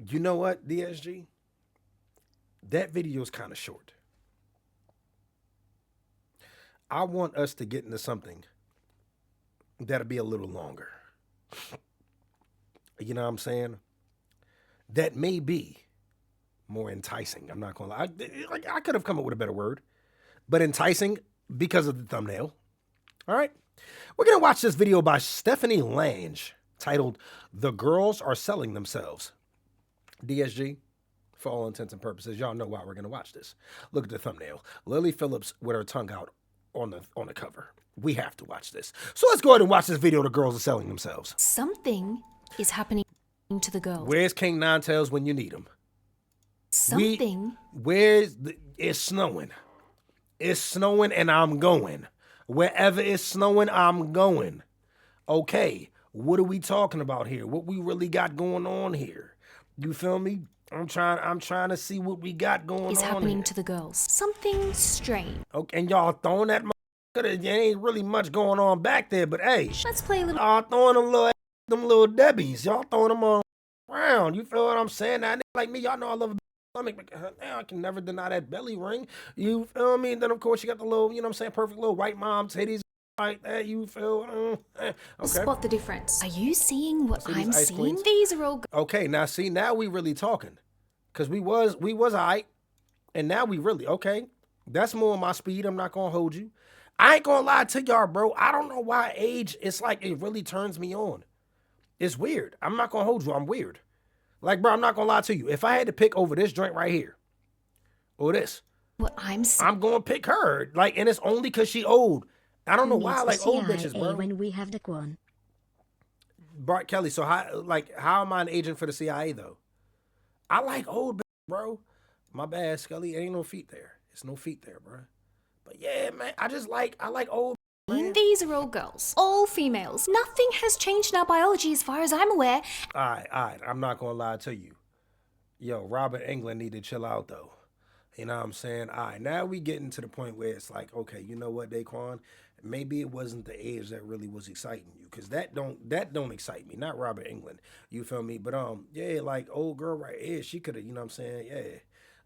You know what, DSG? That video is kind of short. I want us to get into something that'll be a little longer. You know what I'm saying? That may be more enticing. I'm not gonna lie. I could have come up with a better word, but enticing because of the thumbnail. All right. We're gonna watch this video by Stephanie Lange titled "The Girls Are Selling Themselves." DSG, for all intents and purposes, y'all know why we're gonna watch this. Look at the thumbnail. Lily Phillips with her tongue out on the cover. We have to watch this. So let's go ahead and watch this video. The girls are selling themselves. Something is happening to the girls. Where's King Nine Tails when you need him? It's snowing. It's snowing and I'm going. Wherever it's snowing, I'm going. Okay, what are we talking about here? What we really got going on here? You feel me? I'm trying to see what we got going is on happening here. to the girls. Something strange. Okay, and y'all throwing that there ain't really much going on back there, but hey, Let's play a little. y'all throwing them little Debbies. Y'all throwing them on around. You feel what I'm saying? That like me, y'all know I love a stomach, but I can never deny that belly ring. You feel me? And then of course you got the little, you know what I'm saying, perfect little white mom titties like that. You feel? Okay. Spot the difference. Are you seeing what I'm ice seeing? queens. These are all. Okay, now see, now we really talking, cause we was alright, and now we really okay. That's more my speed. I'm not gonna hold you. I ain't gonna lie to y'all, bro. I don't know why age. It's like it really turns me on. It's weird. I'm not gonna hold you. I'm weird. Like, bro, I'm not gonna lie to you. If I had to pick over this joint right here or this, What I'm seeing. I'm gonna pick her. Like, and it's only cause she old. I don't know why I like old bitches, bro. When we have DAQUAN. Bart Kelly. So how am I an agent for the CIA though? I like old bitches, bro. My bad, Scully. Ain't no feet there. It's no feet there, bro. But yeah, man, I like old. Man. These are all girls, all females. Nothing has changed in our biology as far as I'm aware. All right. I'm not gonna lie to you. Yo, Robert England need to chill out though. You know what I'm saying? All right, now we getting to the point where it's like, okay, you know what, Daquan? Maybe it wasn't the age that really was exciting you, cause that don't excite me. Not Robert England. You feel me? But yeah, like old girl right here, she could have, you know what I'm saying? Yeah.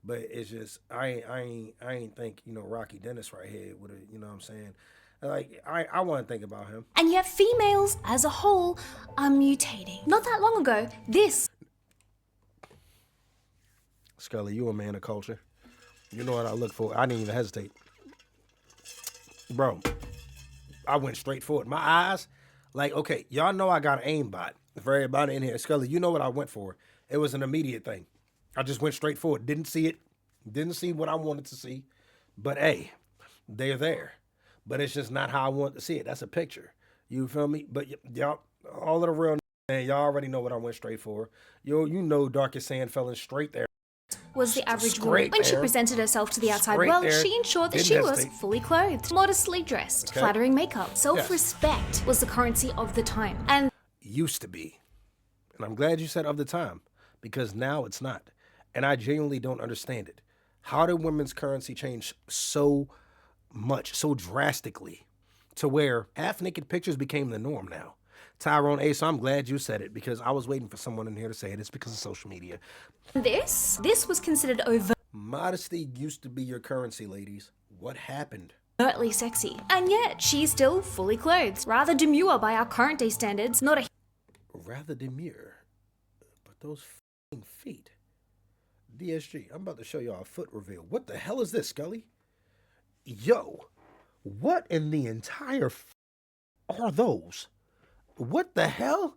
But it's just I ain't think, you know, Rocky Dennis right here would have, you know what I'm saying? Like I want to think about him. And yet females as a whole are mutating. Not that long ago, this Scully, you a man of culture. You know what I look for. I didn't even hesitate. Bro, I went straight for it. My eyes, like, okay, y'all know I got an aimbot for everybody in here. Scully, you know what I went for. It was an immediate thing. I just went straight for it. Didn't see it. Didn't see what I wanted to see. But hey, they're there. But it's just not how I want to see it. That's a picture. You feel me? But y'all, all of the real, man, y'all already know what I went straight for. Yo, you know Darkest Sand fell in straight there. was the average woman. Straight When she there. presented herself to the outside Straight world, there. she ensured that Didn't she was hesitate. fully clothed, modestly dressed, Okay. flattering makeup. Self-respect was the currency of the time. And Used to be. And I'm glad you said of the time, because now it's not. And I genuinely don't understand it. How did women's currency change so much, so drastically, to where half-naked pictures became the norm now? Tyrone A, so I'm glad you said it, because I was waiting for someone in here to say it. It's because of social media. this was considered Modesty used to be your currency, ladies. What happened? overtly sexy. And yet, she's still fully clothed. Rather demure by our current day standards, not a Rather demure. But those f***ing feet. DSG, I'm about to show y'all a foot reveal. What the hell is this, Scully? Yo, what in the entire are those? What the hell?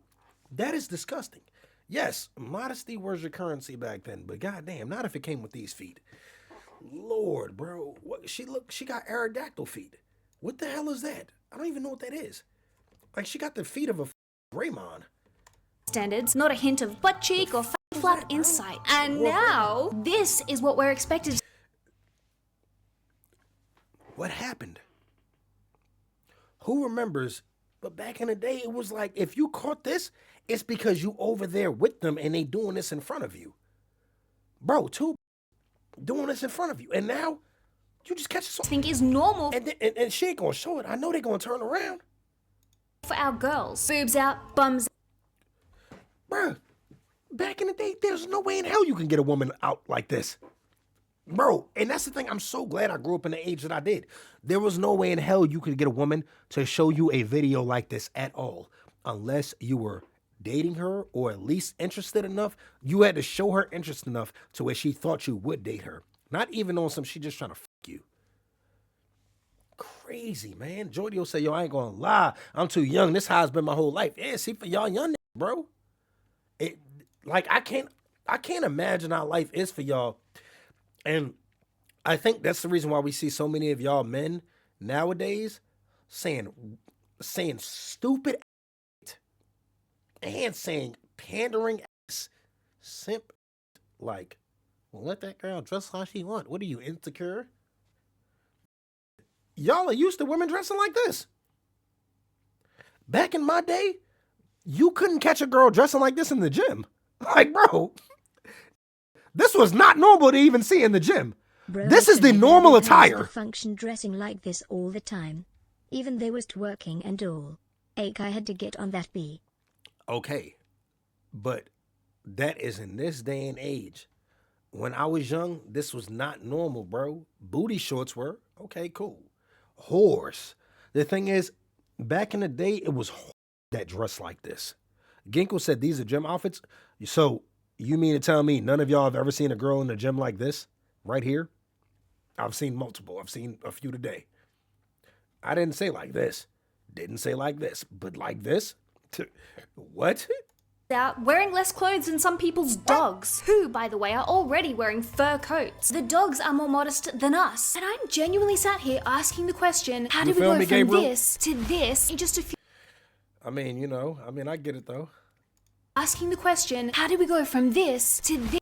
That is disgusting. Yes, modesty was your currency back then, but goddamn, not if it came with these feet. Lord, bro, what she got aerodactyl feet. What the hell is that? I don't even know what that is. Like she got the feet of a Greymon. standards, not a hint of butt cheek or fat flap inside. And now, this is what we're expected. What happened? Who remembers? But back in the day, it was like, if you caught this, it's because you over there with them and they doing this in front of you. Bro, two doing this in front of you. And now, you just catch this. Think is normal And she ain't gonna show it. I know they gonna turn around. for our girls. Boobs out, bums. Bruh, Back in the day, there's no way in hell you can get a woman out like this. Bro, and that's the thing. I'm so glad I grew up in the age that I did. There was no way in hell you could get a woman to show you a video like this at all. Unless you were dating her or at least interested enough. You had to show her interest enough to where she thought you would date her. Not even on some she just trying to fuck you. Crazy, man. Jordy will say, yo, I ain't gonna lie. I'm too young. This how it's been my whole life. Yeah, see, for y'all young, bro. Like, I can't imagine how life is for y'all. And I think that's the reason why we see so many of y'all men nowadays saying stupid and saying pandering simp. Like, well, let that girl dress how she want. What are you, insecure? Y'all are used to women dressing like this. Back in my day, you couldn't catch a girl dressing like this in the gym. Like, bro, this was not normal to even see in the gym. Bro, this is the normal attire. Function dressing like this all the time. Even they was twerking and all. I had to get on that B. Okay, but that is in this day and age. When I was young, this was not normal, bro. Booty shorts were. Okay, cool. Whores. The thing is, back in the day, it was that dressed like this. Ginkle said these are gym outfits. So you mean to tell me none of y'all have ever seen a girl in the gym like this? Right here? I've seen multiple. I've seen a few today. I didn't say like this. Didn't say like this. But like this? What? Out wearing less clothes than some people's dogs, who, by the way, are already wearing fur coats. The dogs are more modest than us. And I'm genuinely sat here asking the question, how do we go from this to this in just a few... I mean, I get it, though. Asking the question, how do we go from this to this?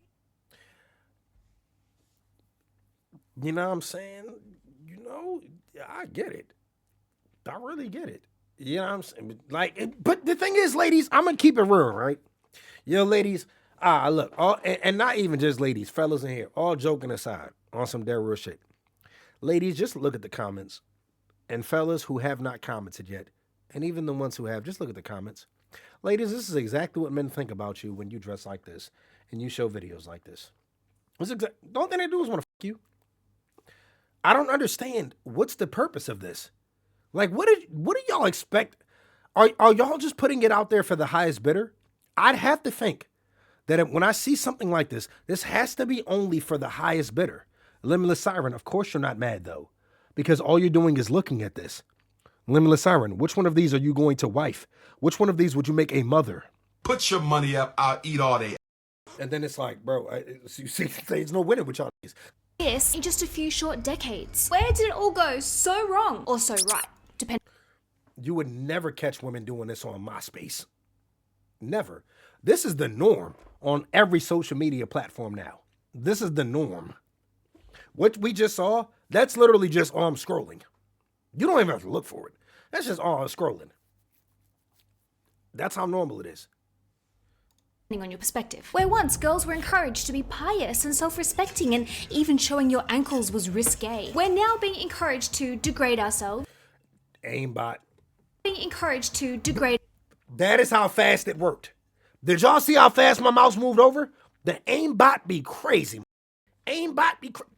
You know what I'm saying? I get it. I really get it. You know what I'm saying? Like, but the thing is, ladies, I'm going to keep it real, right? Yo, ladies, look, and not even just ladies, fellas in here, all joking aside, on some dead real shit. Ladies, just look at the comments. And fellas who have not commented yet, and even the ones who have, just look at the comments. Ladies, this is exactly what men think about you when you dress like this and you show videos like this. The only thing they do is want to fuck you. I don't understand. What's the purpose of this? Like, what do y'all expect? Are y'all just putting it out there for the highest bidder? I'd have to think that when I see something like this, this has to be only for the highest bidder. Limitless Siren, of course you're not mad, though, because all you're doing is looking at this. Limitless Siren, which one of these are you going to wife? Which one of these would you make a mother? Put your money up, I'll eat all day. And then it's like, bro, you see, there's no winning with y'all. This in just a few short decades. Where did it all go so wrong or so right? Depending. You would never catch women doing this on MySpace. Never. This is the norm on every social media platform now. This is the norm. What we just saw, that's literally just arm scrolling. You don't even have to look for it. That's just arm scrolling. That's how normal it is. On your perspective. Where once girls were encouraged to be pious and self-respecting and even showing your ankles was risque. We're now being encouraged to degrade ourselves. Aimbot. Being encouraged to degrade. That is how fast it worked. Did y'all see how fast my mouse moved over? The aimbot be crazy. Aimbot be crazy.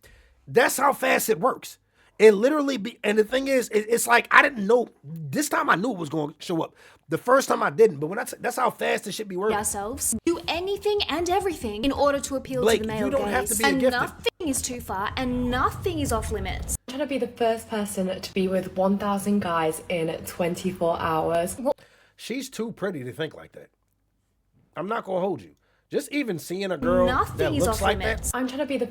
That's how fast it works. It literally be, and the thing is, it's like I didn't know. This time I knew it was going to show up. The first time I didn't, but that's how fast this shit be working. Ourselves do anything and everything in order to appeal Blake, to the male you don't gaze. have to be and gifted. nothing is too far, and nothing is off limits. I'm trying to be the first person to be with 1,000 guys in 24 hours. She's too pretty to think like that. I'm not gonna hold you. Just even seeing a girl that looks like that. I'm trying to be the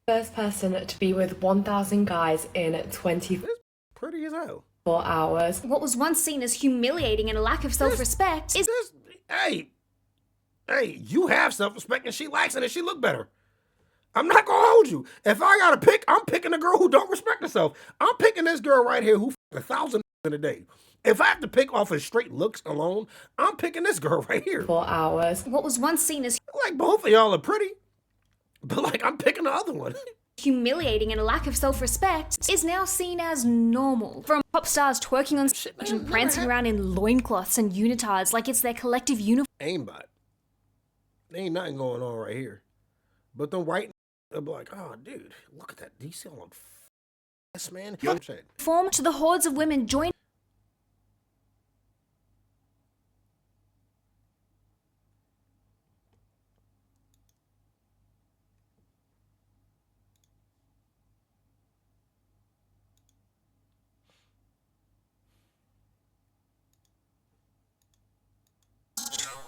first person to be with 1,000 guys in 24 Pretty as hell. hours. What was once seen as humiliating and a lack of self-respect is... Hey, you have self-respect and she lacks it and she look better. I'm not gonna hold you. If I gotta pick, I'm picking a girl who don't respect herself. I'm picking this girl right here who 1,000 in a day. If I have to pick off of straight looks alone, I'm picking this girl right here. 4 hours. What was once seen as... Like, both of y'all are pretty, but like, I'm picking the other one. humiliating and a lack of self-respect is now seen as normal. From pop stars twerking on stage and prancing around in loincloths and unitards like it's their collective uniform. Aimbot. ain't nothing going on right here. But them white, they'll be like, oh, dude, look at that. Do you see all the f***, man? Form to the hordes of women join.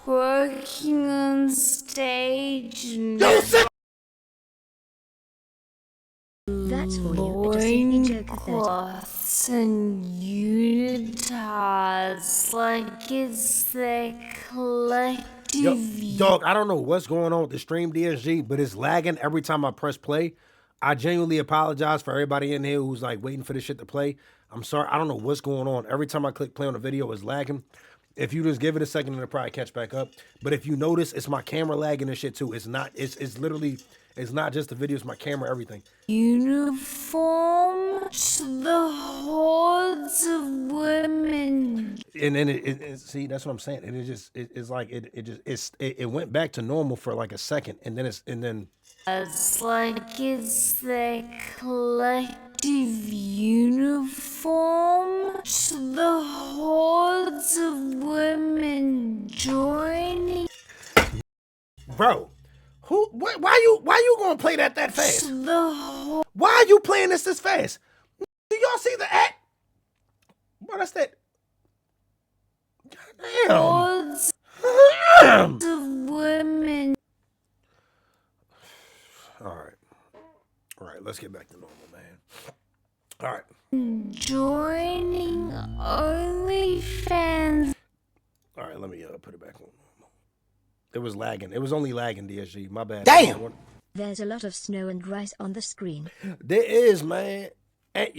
Working on stage. That's for you. It's a silly joke of 30. Loincloths and unitards, like it's their collective. Yo, dog, I don't know what's going on with the stream DSG, but it's lagging every time I press play. I genuinely apologize for everybody in here who's like waiting for this shit to play. I'm sorry. I don't know what's going on. Every time I click play on the video, it's lagging. If you just give it a second, it'll probably catch back up. But if you notice, it's my camera lagging and shit too. It's not, it's literally, it's not just the video, it's my camera, everything. Uniform to the hordes of women. And then it see, that's what I'm saying. And it's like, it went back to normal for like a second. And then It's like it's their collective uniform to the hordes of women joining. bro, why you gonna play that fast? Why are you playing this fast? Do y'all see the act? Bro, that's that. Hordes Damn. of women. All right, let's get back to normal, man. All right. Joining OnlyFans. All right, let me put it back on normal. It was lagging. It was only lagging, DSG. My bad. Damn. There's a lot of snow and rice on the screen. There is, man.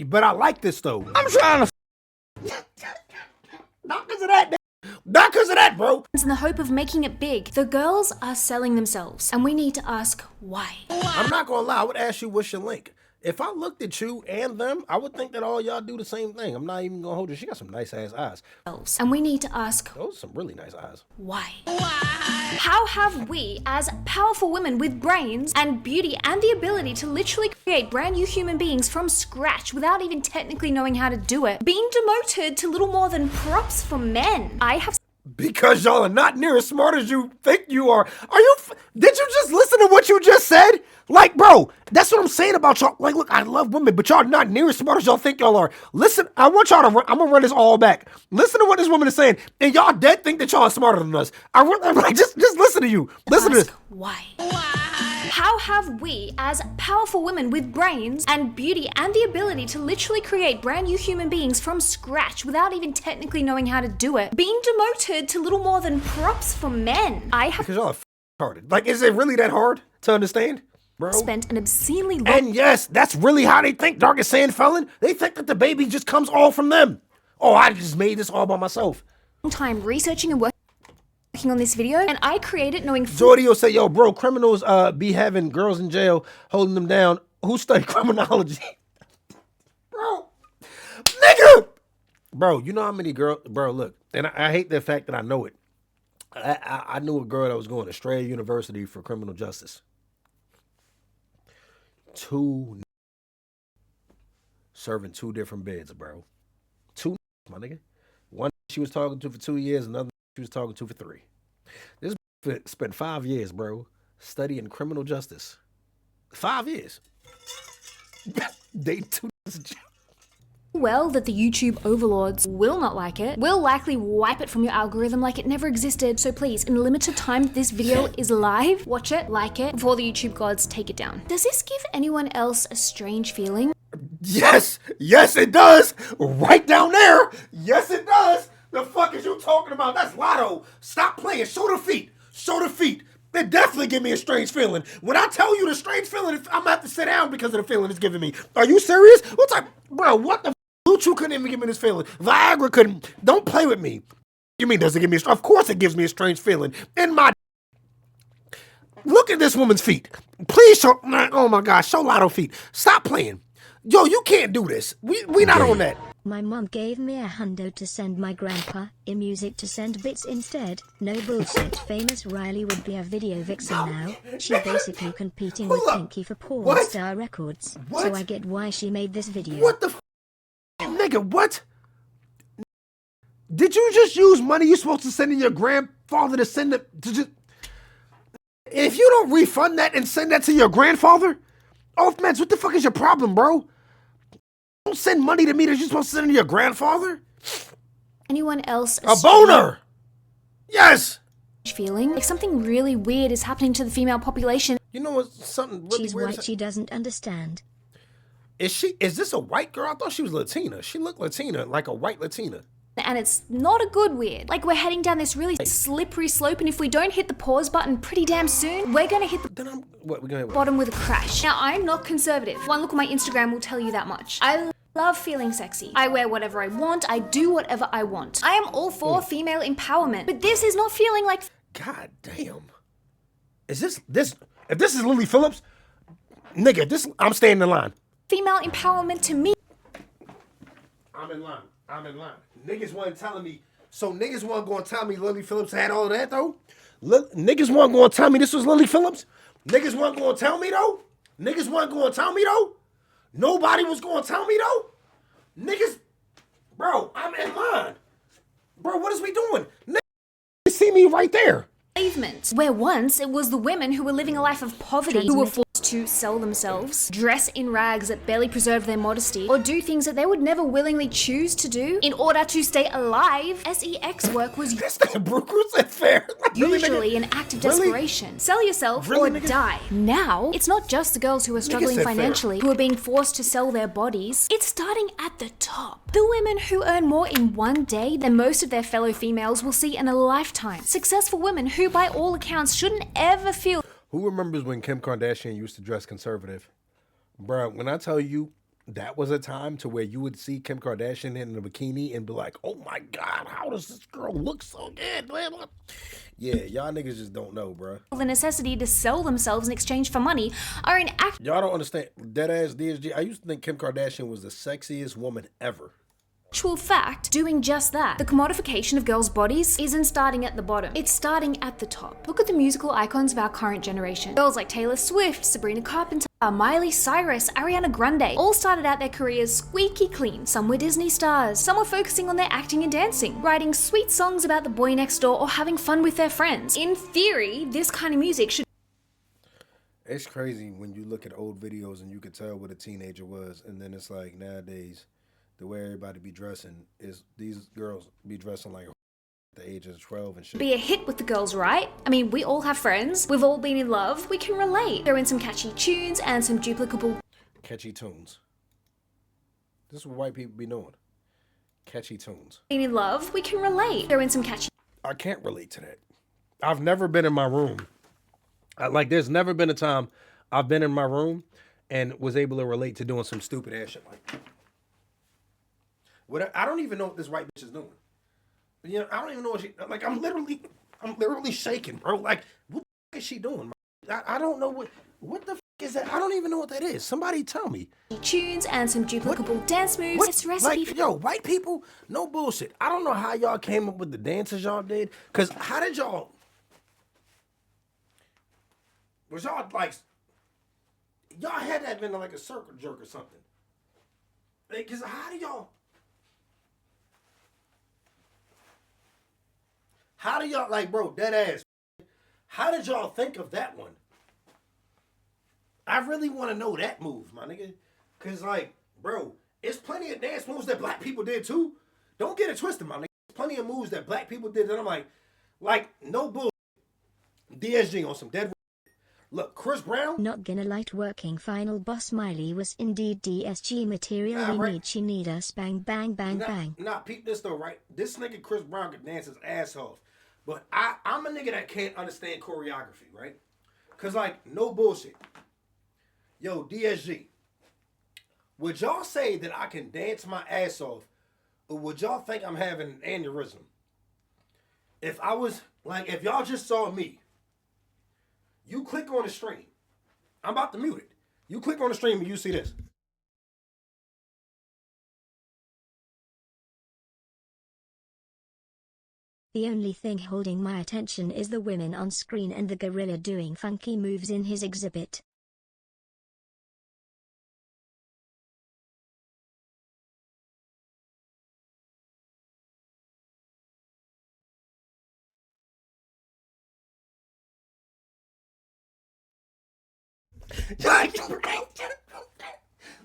But I like this, though. I'm trying to. Not because of that. Not because of that, bro. In the hope of making it big, the girls are selling themselves, and we need to ask why. I'm not going to lie. I would ask you what's your link. If I looked at you and them, I would think that all y'all do the same thing. I'm not even going to hold you. She got some nice-ass eyes. And we need to ask Those are some really nice eyes. why. How have we, as powerful women with brains and beauty and the ability to literally create brand new human beings from scratch without even technically knowing how to do it, been demoted to little more than props for men? I have... Because y'all are not near as smart as you think you are. Did you just listen to what you just said? Like, bro, that's what I'm saying about y'all. Like, look, I love women, but y'all not near as smart as y'all think y'all are. Listen, I want y'all to I'm going to run this all back. Listen to what this woman is saying. And y'all dead think that y'all are smarter than us. I'm like, just listen to you. Listen to this. Why? How have we, as powerful women with brains and beauty and the ability to literally create brand new human beings from scratch without even technically knowing how to do it, been demoted to little more than props for men? I have Because y'all are retarded. Like, is it really that hard to understand? Bro. spent an obscenely long And yes, that's really how they think, Darkest Sand Felon. They think that the baby just comes all from them. Oh, I just made this all by myself. time researching and working on this video, and I created knowing Jordy will say, yo, bro, criminals be having girls in jail, holding them down. Who studied criminology? Bro, nigga! Bro, you know how many girls, bro, look, and I hate the fact that I know it. I knew a girl that was going to Strayer University for criminal justice. Serving 2 different beds, bro. 2, my nigga. One she was talking to for 2 years, another she was talking to for 3. This spent 5 years, bro, studying criminal justice. 5 years. They 2 well that the YouTube overlords will not like it, will likely wipe it from your algorithm like it never existed. So please, in the limited time this video is live, watch it, like it, before the YouTube gods take it down. Does this give anyone else a strange feeling? Yes, it does. Right down there. Yes, it does. The fuck is you talking about? That's Lotto. Stop playing. Show the feet. Show the feet. It definitely give me a strange feeling. When I tell you the strange feeling, I'm gonna have to sit down because of the feeling it's giving me. Are you serious? What's up? Bro, what the Blue Chew couldn't even give me this feeling. Viagra couldn't. Don't play with me. You mean does it give me of course it gives me a strange feeling. In my look at this woman's feet. Please show oh my gosh, show Lotto feet. Stop playing. Yo, you can't do this. We not on that. My mom gave me $100 to send my grandpa music to send bits instead. No bullshit. Famous Riley would be a video vixen now. She's basically competing with Pinky for porn star records. So I get why she made this video. What the nigga, what? Did you just use money you're supposed to send to your grandfather to send it to just... If you don't refund that and send that to your grandfather, Off-Meds, what the fuck is your problem, bro? Don't send money to me that you're supposed to send to your grandfather. Anyone else a boner? Yes. Feeling like something really weird is happening to the female population. You know what? Something really She's weird. white. She doesn't understand. Is this a white girl? I thought she was Latina. She looked Latina, like a white Latina. And it's not a good weird. Like, we're heading down this really slippery slope, and if we don't hit the pause button pretty damn soon, we're gonna hit the bottom with a crash. Now, I'm not conservative. One look at my Instagram will tell you that much. I love feeling sexy. I wear whatever I want. I do whatever I want. I am all for female empowerment, but this is not feeling like... God damn. Is this... If this is Lily Phillips, nigga, I'm staying in line. Female empowerment to me. I'm in line. Niggas wasn't telling me. So niggas weren't going to tell me Lily Phillips had all of that, though? Niggas weren't going to tell me this was Lily Phillips? Niggas weren't going to tell me, though? Nobody was going to tell me, though? Niggas... Bro, I'm in line. Bro, what is we doing? Niggas see me right there. Enslavement, where once it was the women who were living a life of poverty who were forced to sell themselves, dress in rags that barely preserved their modesty, or do things that they would never willingly choose to do in order to stay alive. Sex work was usually an act of desperation. Sell yourself or die. Now, it's not just the girls who are struggling financially who are being forced to sell their bodies. It's starting at the top. The women who earn more in one day than most of their fellow females will see in a lifetime. Successful women who, by all accounts, shouldn't ever feel... Who remembers when Kim Kardashian used to dress conservative? Bro, when I tell you that was a time to where you would see Kim Kardashian in a bikini and be like, oh my God, how does this girl look so good? Yeah, y'all niggas just don't know, bro. The necessity to sell themselves in exchange for money are an act... Y'all don't understand. Deadass DSG, I used to think Kim Kardashian was the sexiest woman ever. Actual fact, doing just that. The commodification of girls' bodies isn't starting at the bottom, it's starting at the top. Look at the musical icons of our current generation. Girls like Taylor Swift, Sabrina Carpenter, Miley Cyrus, Ariana Grande all started out their careers squeaky clean. Some were Disney stars, some were focusing on their acting and dancing, writing sweet songs about the boy next door or having fun with their friends. In theory, this kind of music should... It's crazy when you look at old videos and you could tell what a teenager was, and then it's like nowadays, the way everybody be dressing is these girls be dressing like the age of 12 and shit. Be a hit with the girls, right? I mean, we all have friends. We've all been in love. We can relate. Throw in some catchy tunes and some duplicable... Catchy tunes. This is what white people be doing. Catchy tunes. Been in love. We can relate. Throw in some catchy... I can't relate to that. I've never been in my room. There's never been a time I've been in my room and was able to relate to doing some stupid ass shit like that. I don't even know what this white bitch is doing. You know, I don't even know what she... Like, I'm literally shaking, bro. Like, what the fuck is she doing? I don't know what the fuck is that? I don't even know what that is. Somebody tell me. Tunes and some duplicable dance moves. It's a recipe like, yo, white people, no bullshit. I don't know how y'all came up with the dances y'all did. Because how did y'all... Was y'all, like... Y'all had that been like a circle jerk or something. Because how do y'all... How do y'all, like, bro, dead ass, how did y'all think of that one? I really want to know that move, my nigga. Because, like, bro, it's plenty of dance moves that black people did, too. Don't get it twisted, my nigga. There's plenty of moves that black people did that I'm like, no bull. DSG on some dead. Look, Chris Brown. Not gonna lie, working final boss Miley was indeed DSG material. She need us bang bang bang bang. Nah, peep this though, right? This nigga Chris Brown could dance his ass off. But I'm a nigga that can't understand choreography, right? Cause like, no bullshit. Yo, DSG. Would y'all say that I can dance my ass off, or would y'all think I'm having an aneurysm? If I was, like, if y'all just saw me, you click on the stream. I'm about to mute it. You click on the stream and you see this. The only thing holding my attention is the women on screen and the gorilla doing funky moves in his exhibit.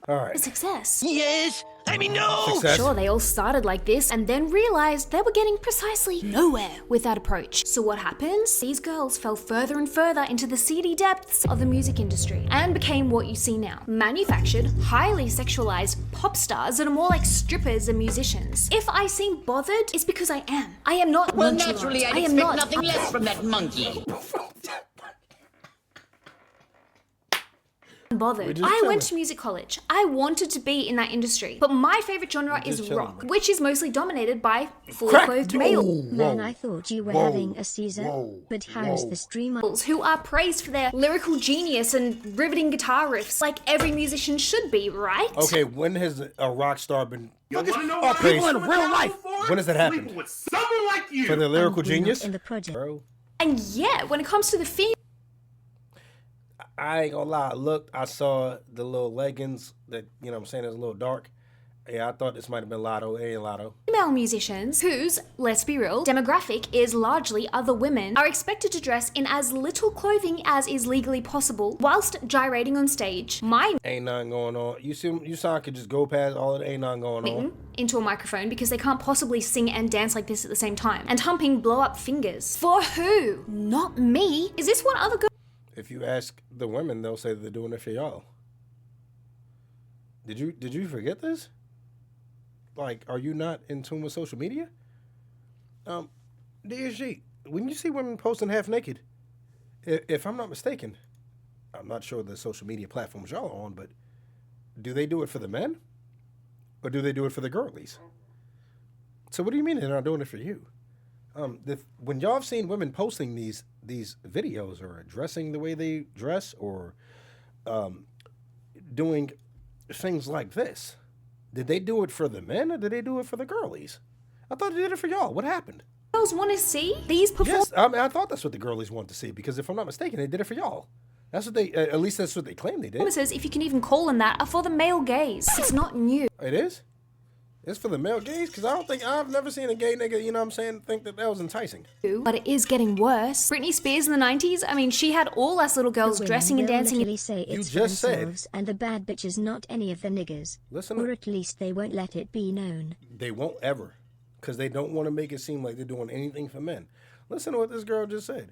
All right. Success. Yes, I mean no. Success. Sure, they all started like this and then realized they were getting precisely nowhere with that approach. So what happens? These girls fell further and further into the seedy depths of the music industry and became what you see now. Manufactured, highly sexualized pop stars that are more like strippers and musicians. If I seem bothered, it's because I am. I am not Well, nonchalant. naturally, I'd I am expect not nothing less from that monkey. bothered. just I chilling. went to music college. I wanted to be in that industry. But my favorite genre is chilling, rock, man. which is mostly dominated by fully Crack. clothed Oh, male Man, I thought you were Whoa. having a Caesar. Whoa. But how's Whoa. the streamer? who are praised for their lyrical genius and riveting guitar riffs, like every musician should be, right? Okay, when has a rock star been You wanna know Oh, why people I'm in doing real that life. before? When has that happened? Sleeping with someone like you. for the lyrical And we're not genius? in the project. Bro, And yeah, when it comes to the female I ain't gonna lie. I looked, I saw the little leggings that, you know what I'm saying, is a little dark. Yeah, I thought this might have been Lotto. It ain't Lotto. musicians, whose, let's be real, demographic is largely other women, are expected to dress in as little clothing as is legally possible whilst gyrating on stage. My Ain't nothing going on. You saw I could just go past all of it. Ain't nothing going on. into a microphone because they can't possibly sing and dance like this at the same time. And humping blow-up fingers. For who? Not me. Is this what other girls If you ask the women, they'll say that they're doing it for y'all. Did you forget this? Like, are you not in tune with social media? DSG, when you see women posting half naked, if I'm not mistaken, I'm not sure the social media platforms y'all are on, but do they do it for the men? Or do they do it for the girlies? So what do you mean they're not doing it for you? When y'all have seen women posting these videos or dressing the way they dress or doing things like this, did they do it for the men or did they do it for the girlies? I thought they did it for y'all. What happened? want to see these performances? Yes, I thought that's what the girlies want to see because if I'm not mistaken, they did it for y'all. That's what they, at least that's what they claim they did. If you can even call them that, are for the male gaze. It's not new. It is? It's for the male gaze? Because I've never seen a gay nigga, you know what I'm saying, think that was enticing. But it is getting worse. Britney Spears in the 90s, I mean, she had all us little girls The women dressing and will dancing. literally say You it's for just said- themselves and the bad bitches, not any of the niggas. Listen Or to- at least they won't let it be known. They won't ever. Because they don't want to make it seem like they're doing anything for men. Listen to what this girl just said.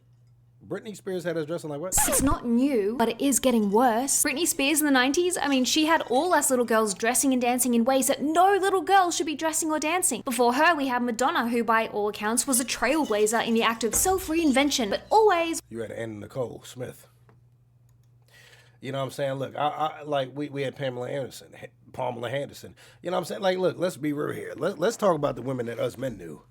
Britney Spears had us dressing like what? It's not new, but it is getting worse. Britney Spears in the 90s, I mean, she had all us little girls dressing and dancing in ways that no little girl should be dressing or dancing. Before her, we had Madonna, who by all accounts was a trailblazer in the act of self-reinvention, but always You had Anna Nicole Smith. You know what I'm saying? Look, I like we had Pamela Anderson, Pamela Henderson. You know what I'm saying? Like, look, let's be real here. Let's talk about the women that us men knew.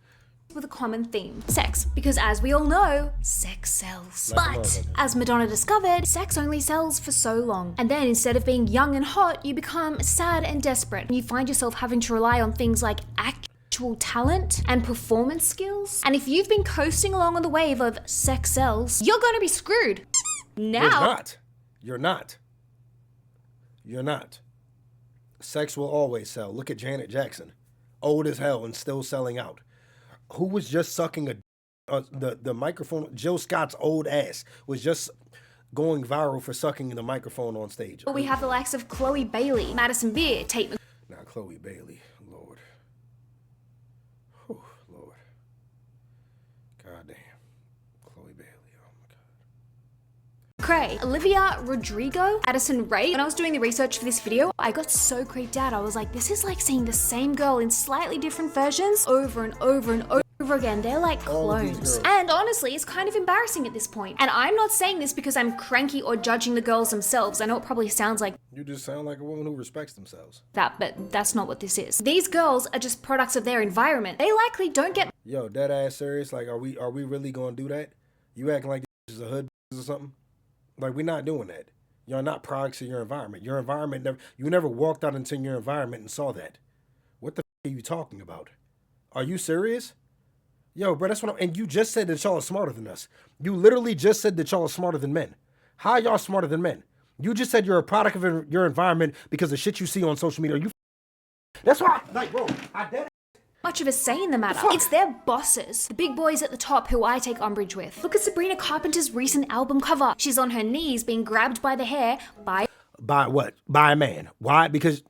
with a common theme, sex. Because as we all know, sex sells. Like a But, motherfucker. as Madonna discovered, sex only sells for so long. And then instead of being young and hot, you become sad and desperate. And you find yourself having to rely on things like actual talent and performance skills. And if you've been coasting along on the wave of sex sells, you're gonna be screwed. Now, You're not. You're not. You're not. Sex will always sell. Look at Janet Jackson. Old as hell and still selling out. Who was just sucking the microphone? Jill Scott's old ass was just going viral for sucking the microphone on stage. we have the likes of Chloe Bailey, Madison Beer, Tate Now, Chloe Bailey, Lord. Whew, Lord. God damn. Chloe Bailey, oh my God. McCrae, Olivia Rodrigo, Addison Rae. When I was doing the research for this video, I got so creeped out. I was like, this is like seeing the same girl in slightly different versions over and over and over again. They're like All of these clones. girls. And honestly, it's kind of embarrassing at this point. And I'm not saying this because I'm cranky or judging the girls themselves. I know it probably sounds like You just sound like a woman who respects themselves. that, but that's not what this is. These girls are just products of their environment. They likely don't get Yo, dead ass serious? Like, are we really gonna do that? You acting like this is a hood or something? Like, we're not doing that. You're not products of your environment. Your environment you never walked out into your environment and saw that. What the are you talking about? Are you serious? Yo, bro, that's what and you just said that y'all are smarter than us. You literally just said that y'all are smarter than men. How are y'all smarter than men? You just said you're a product of your environment because of shit you see on social media. That's why, like, bro, I dead. Much of a say in the matter. It's their bosses, the big boys at the top, who I take umbrage with. Look at Sabrina Carpenter's recent album cover. She's on her knees being grabbed by the hair by what? By a man. Why? Because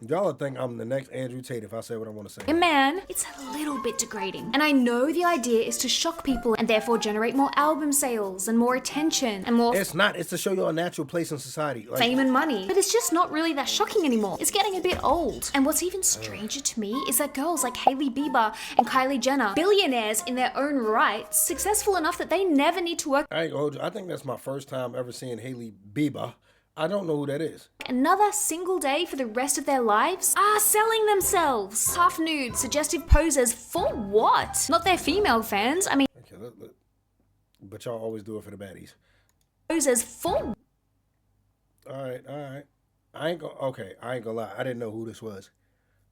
y'all think I'm the next Andrew Tate if I say what I want to say. a man. It's a little bit degrading. And I know the idea is to shock people and therefore generate more album sales and more attention and more It's not. It's to show you a natural place in society. Like, fame and money. But it's just not really that shocking anymore. It's getting a bit old. And what's even stranger to me is that girls like Hailey Bieber and Kylie Jenner, billionaires in their own right, successful enough that they never need to work I ain't gonna hold you. I think that's my first time ever seeing Hailey Bieber. I don't know who that is. another single day for the rest of their lives, are selling themselves. Half nude, suggestive poses for what? Not their female fans. I mean, Okay, look. But y'all always do it for the baddies. poses for All right. I ain't gonna lie. I didn't know who this was.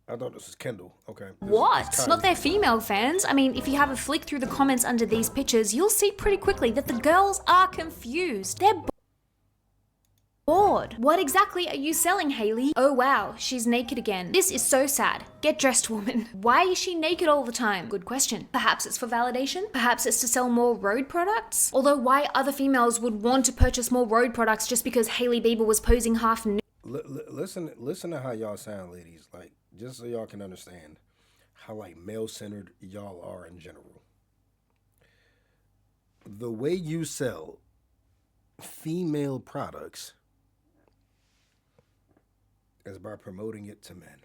I thought this was Kendall. Okay. what? Not their female fans. I mean, if you have a flick through the comments under these pictures, you'll see pretty quickly that the girls are confused. They're bored. What exactly are you selling, Hailey? Oh wow, she's naked again. This is so sad. Get dressed, woman. Why is she naked all the time? Good question. Perhaps it's for validation? Perhaps it's to sell more road products? Although why other females would want to purchase more road products just because Hailey Bieber was posing half nude? Listen to how y'all sound, ladies. Like, just so y'all can understand how like male-centered y'all are in general. The way you sell female products is by promoting it to men.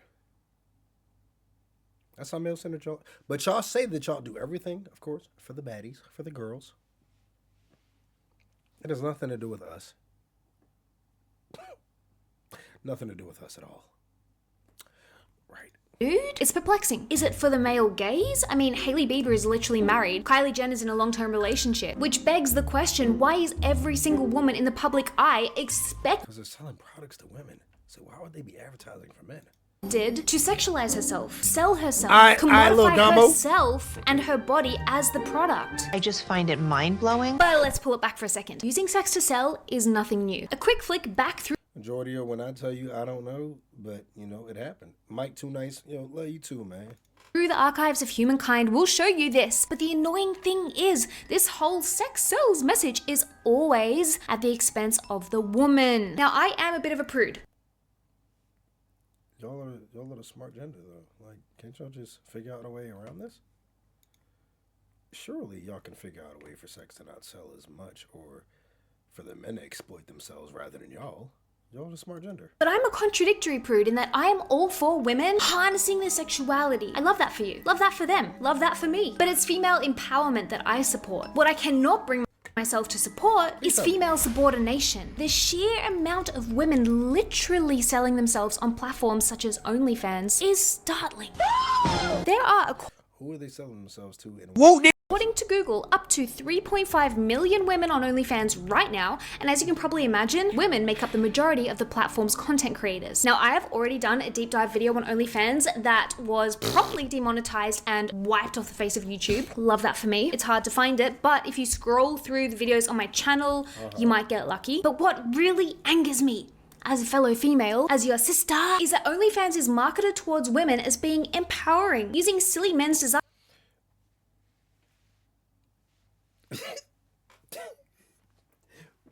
That's how male-centered y'all. But y'all say that y'all do everything, of course, for the baddies, for the girls. It has nothing to do with us. Nothing to do with us at all. Right. Dude, it's perplexing. Is it for the male gaze? I mean, Hailey Bieber is literally married. Kylie Jenner's in a long-term relationship. Which begs the question, why is every single woman in the public eye expected Because they're selling products to women. So why would they be advertising for men? to sexualize herself, sell herself, Lil commodify Dumbo. herself and her body as the product? I just find it mind-blowing. Well, let's pull it back for a second. Using sex to sell is nothing new. A quick flick back through Jordio, when I tell you I don't know, but it happened. Mike Too Nice, love you too, man. the archives of humankind will show you this. But the annoying thing is, this whole sex sells message is always at the expense of the woman. Now, I am a bit of a prude. Y'all are a smart gender though. Like, can't y'all just figure out a way around this? Surely y'all can figure out a way for sex to not sell as much, or for the men to exploit themselves rather than y'all. Y'all are a smart gender. But I'm a contradictory prude in that I am all for women harnessing their sexuality. I love that for you. Love that for them. Love that for me. But it's female empowerment that I support. What I cannot bring myself to support is female subordination. The sheer amount of women literally selling themselves on platforms such as OnlyFans is startling. There are, Who are they selling themselves to? according to Google, up to 3.5 million women on OnlyFans right now, and as you can probably imagine, women make up the majority of the platform's content creators. Now, I have already done a deep dive video on OnlyFans that was promptly demonetized and wiped off the face of YouTube. Love that for me. It's hard to find it, but if you scroll through the videos on my channel, you might get lucky. But what really angers me as a fellow female, as your sister, is that OnlyFans is marketed towards women as being empowering, using silly men's desires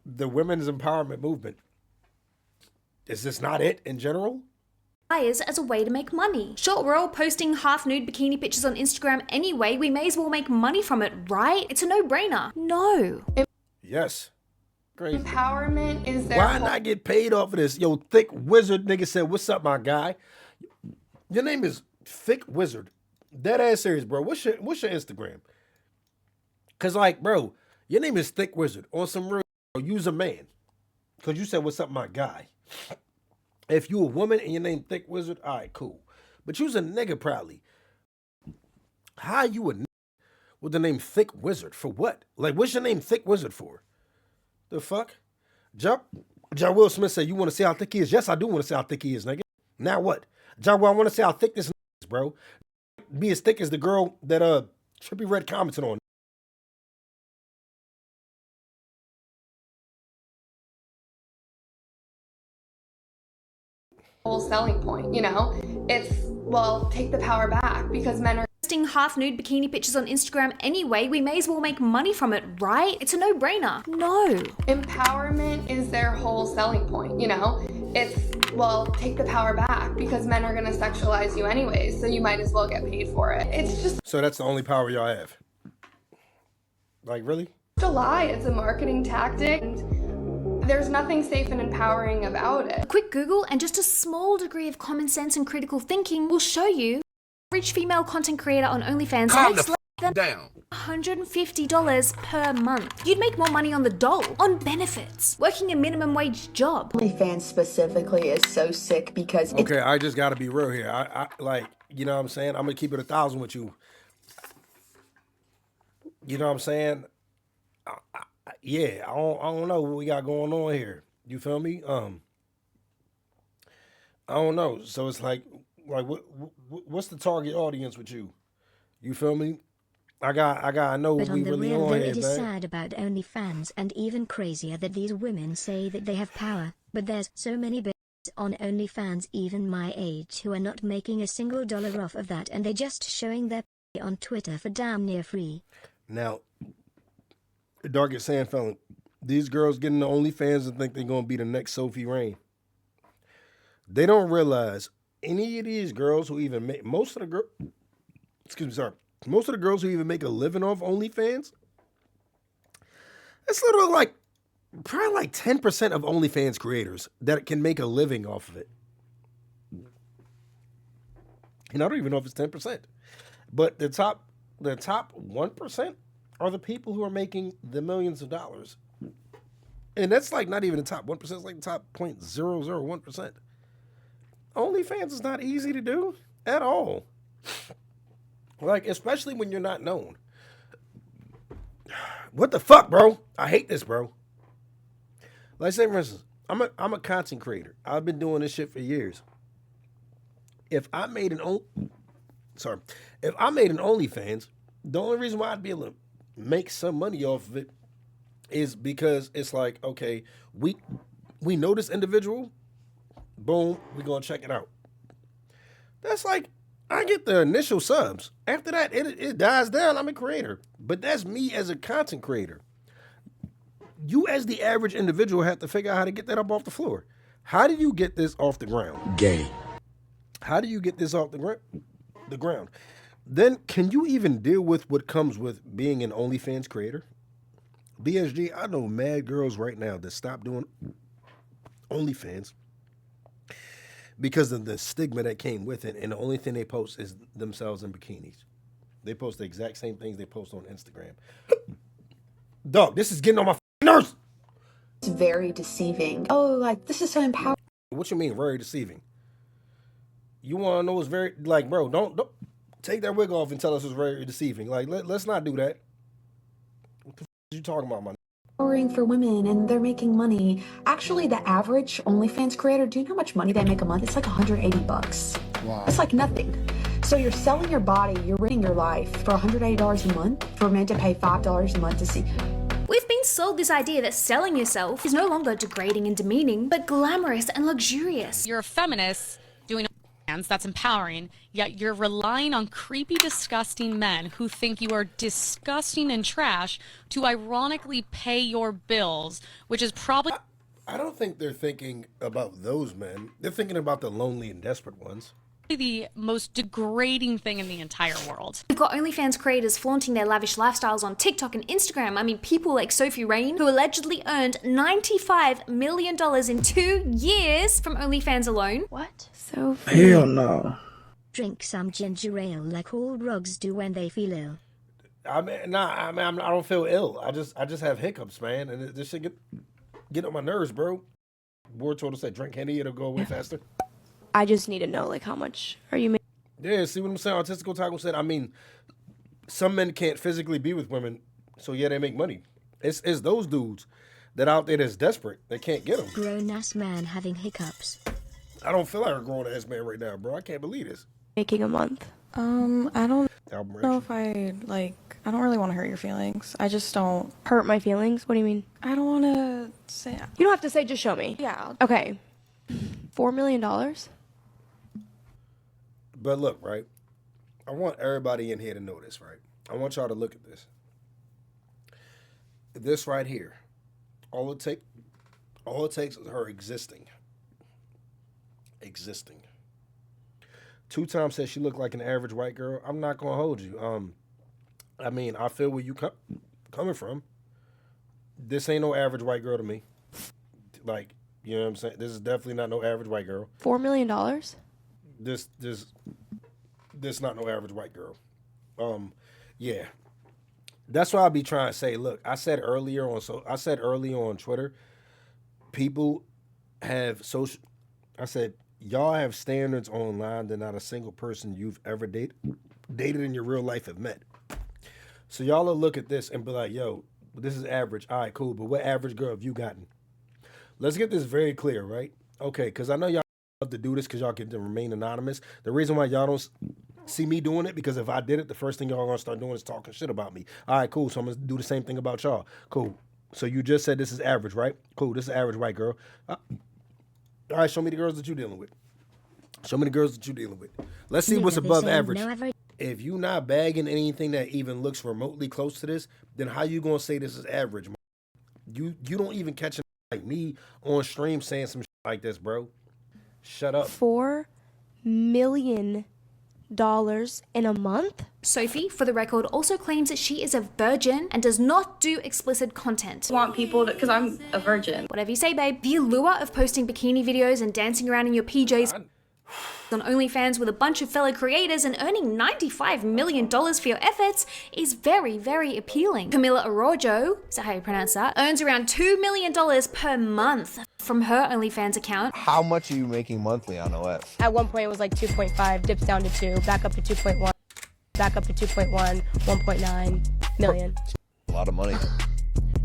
The women's empowerment movement. Is this not it in general? as a way to make money. Sure, we're all posting half-nude bikini pictures on Instagram anyway. We may as well make money from it, right? It's a no-brainer. No. Yes. Crazy. Empowerment is there. Why not get paid off of this? Yo, Thick Wizard nigga said, "What's up, my guy? Your name is Thick Wizard. Dead ass serious, bro. What's your Instagram? Cause like, bro, your name is Thick Wizard. On some real, you's a man. Cause you said, "What's up, my guy?" If you a woman and your name Thick Wizard, all right, cool. But you's a nigga probably. How you a nigga with the name Thick Wizard for what? Like, what's your name Thick Wizard for? The fuck? Ja Will Smith said, "You want to see how thick he is?" Yes, I do want to see how thick he is, nigga. Now what? Ja Will, I want to see how thick this is, bro. be as thick as the girl that Trippy Red commented on. Whole selling point, you know? It's, well, take the power back because men are posting half-nude bikini pictures on Instagram anyway. We may as well make money from it, right? It's a no-brainer. No. Empowerment is their whole selling point, you know? It's, well, take the power back because men are gonna sexualize you anyways, so you might as well get paid for it. It's just So that's the only power y'all have? Like, really? a lie. It's a marketing tactic. There's nothing safe and empowering about it. A quick Google and just a small degree of common sense and critical thinking will show you average female content creator on OnlyFans makes less than Down. $150 per month. You'd make more money on the dole, on benefits, working a minimum wage job. OnlyFans specifically is so sick because Okay, I just gotta be real here. I like, you know what I'm saying? I'm gonna keep it 1,000 with you. You know what I'm saying? Yeah, I don't know what we got going on here. You feel me? I don't know. So it's like what's the target audience with you? You feel me? I know what But we on the really real, on though, here, it is man. sad about OnlyFans, and even crazier that these women say that they have power, but there's so many bitches on OnlyFans even my age who are not making a single dollar off of that, and they're just showing their on Twitter for damn near free. Now, Darkest Sand Felon, these girls getting the OnlyFans and think they're gonna be the next Sophie Rain. They don't realize any of these girls who even make most of the girls who even make a living off OnlyFans. It's literally like probably like 10% of OnlyFans creators that can make a living off of it. And I don't even know if it's 10%. But the top 1% are the people who are making the millions of dollars. And that's like not even the top 1%, it's like the top 0.001%. OnlyFans is not easy to do at all. Like, especially when you're not known. What the fuck, bro? I hate this, bro. Like, say for instance, I'm a content creator. I've been doing this shit for years. If I made an OnlyFans, the only reason why I'd be able to make some money off of it is because it's like, okay, we know this individual, boom, we're gonna check it out. That's like, I get the initial subs. After that, it dies down. I'm a creator. But that's me as a content creator. You as the average individual have to figure out how to get that up off the floor. How do you get this off the ground? Gay. How do you get this off the ground? Then can you even deal with what comes with being an OnlyFans creator? BSG, I know mad girls right now that stop doing OnlyFans because of the stigma that came with it, and the only thing they post is themselves in bikinis. They post the exact same things they post on Instagram. Dog, this is getting on my nerves. it's very deceiving. Oh, like this is so empowering. What you mean, very deceiving? You want to know what's very, like, bro, don't take that wig off and tell us it's very deceiving. Like, let's not do that. What the f*** are you talking about, man? For women, and they're making money. Actually, the average OnlyFans creator, do you know how much money they make a month? It's like $180. Wow. It's like nothing. So you're selling your body, you're ruining your life for $180 a month for men to pay $5 a month to see. We've been sold this idea that selling yourself is no longer degrading and demeaning, but glamorous and luxurious. You're a feminist doing OnlyFans, that's empowering, yet you're relying on creepy, disgusting men who think you are disgusting and trash to ironically pay your bills, which is probably... I don't think they're thinking about those men. They're thinking about the lonely and desperate ones. The most degrading thing in the entire world. We've got OnlyFans creators flaunting their lavish lifestyles on TikTok and Instagram. I mean, people like Sophie Rain, who allegedly earned $95 million in 2 years from OnlyFans alone. What? So hell no. Drink some ginger ale like all rugs do when they feel ill. I don't feel ill. I just have hiccups, man, and this shit get on my nerves, bro. Ward told us that drink Henny, it'll go away faster. I just need to know, like, how much are you making? Yeah, see what I'm saying? Artistical Taco said, I mean, some men can't physically be with women, so yeah, they make money. It's those dudes that out there that's desperate, that can't get them. Grown-ass man having hiccups. I don't feel like a grown-ass man right now, bro. I can't believe this. Making a month. I don't Album know reaction. if I don't really want to hurt your feelings. I just don't. Hurt my feelings? What do you mean? I don't want to say. You don't have to say, just show me. Yeah. Okay. $4 million? But look, right? I want everybody in here to know this, right? I want y'all to look at this. This right here. All it takes is her existing. Existing. 2 times said she looked like an average white girl. I'm not gonna hold you. I mean, I feel where you coming from. This ain't no average white girl to me. Like, you know what I'm saying? This is definitely not no average white girl. $4 million? This not no average white girl. Yeah. That's why I be trying to say, look, I said early on Twitter, people have y'all have standards online that not a single person you've ever dated in your real life have met. So y'all will look at this and be like, yo, this is average. All right, cool. But what average girl have you gotten? Let's get this very clear, right? Okay, because I know y'all love to do this because y'all can remain anonymous. The reason why y'all don't see me doing it, because if I did it, the first thing y'all gonna start doing is talking shit about me. All right, cool. So I'm gonna do the same thing about y'all. Cool. So you just said this is average, right? Cool. This is average white girl. All right, show me the girls that you're dealing with. Show me the girls that you're dealing with. Let's see what's above average. If you not bagging anything that even looks remotely close to this, then how you gonna say this is average? You don't even catch a like me on stream saying some shit like this, bro. Shut up. $4 million in a month? Sophie, for the record, also claims that she is a virgin and does not do explicit content. I want people to, because I'm a virgin. Whatever you say, babe. The allure of posting bikini videos and dancing around in your PJs on OnlyFans with a bunch of fellow creators and earning $95 million for your efforts is very, very appealing. Camila Araujo, is that how you pronounce that? Earns around $2 million per month from her OnlyFans account. How much are you making monthly on OF? At one point it was like 2.5, dips down to 2, back up to 2.1, back up to 2.1, 1.9 million. A lot of money.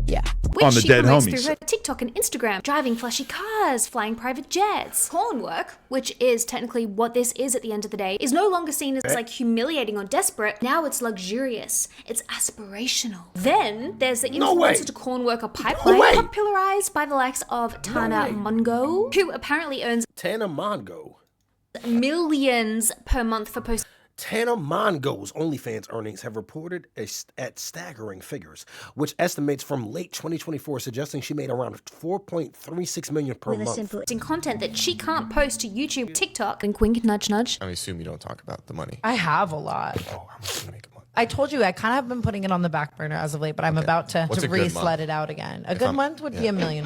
Yeah. Which On the she dead promotes homies. through her TikTok and Instagram, driving flashy cars, flying private jets. Porn work, which is technically what this is at the end of the day, is no longer seen as like humiliating or desperate. Now it's luxurious. It's aspirational. Then there's the influencer to corn worker pipeline, popularized by the likes of Tana Mongo, who apparently earns Tana Mongo. millions per month for posting. Tana Mongo's OnlyFans earnings have reported at staggering figures, which estimates from late 2024, suggesting she made around $4.36 million per month. In content that she can't post to YouTube, TikTok, wink wink, nudge nudge. I assume you don't talk about the money. I have a lot. Oh, how much do you make a month? I told you I kind of have been putting it on the back burner as of late, but I'm about to What's a good re-sled month? it out again. A good month would be $1 million.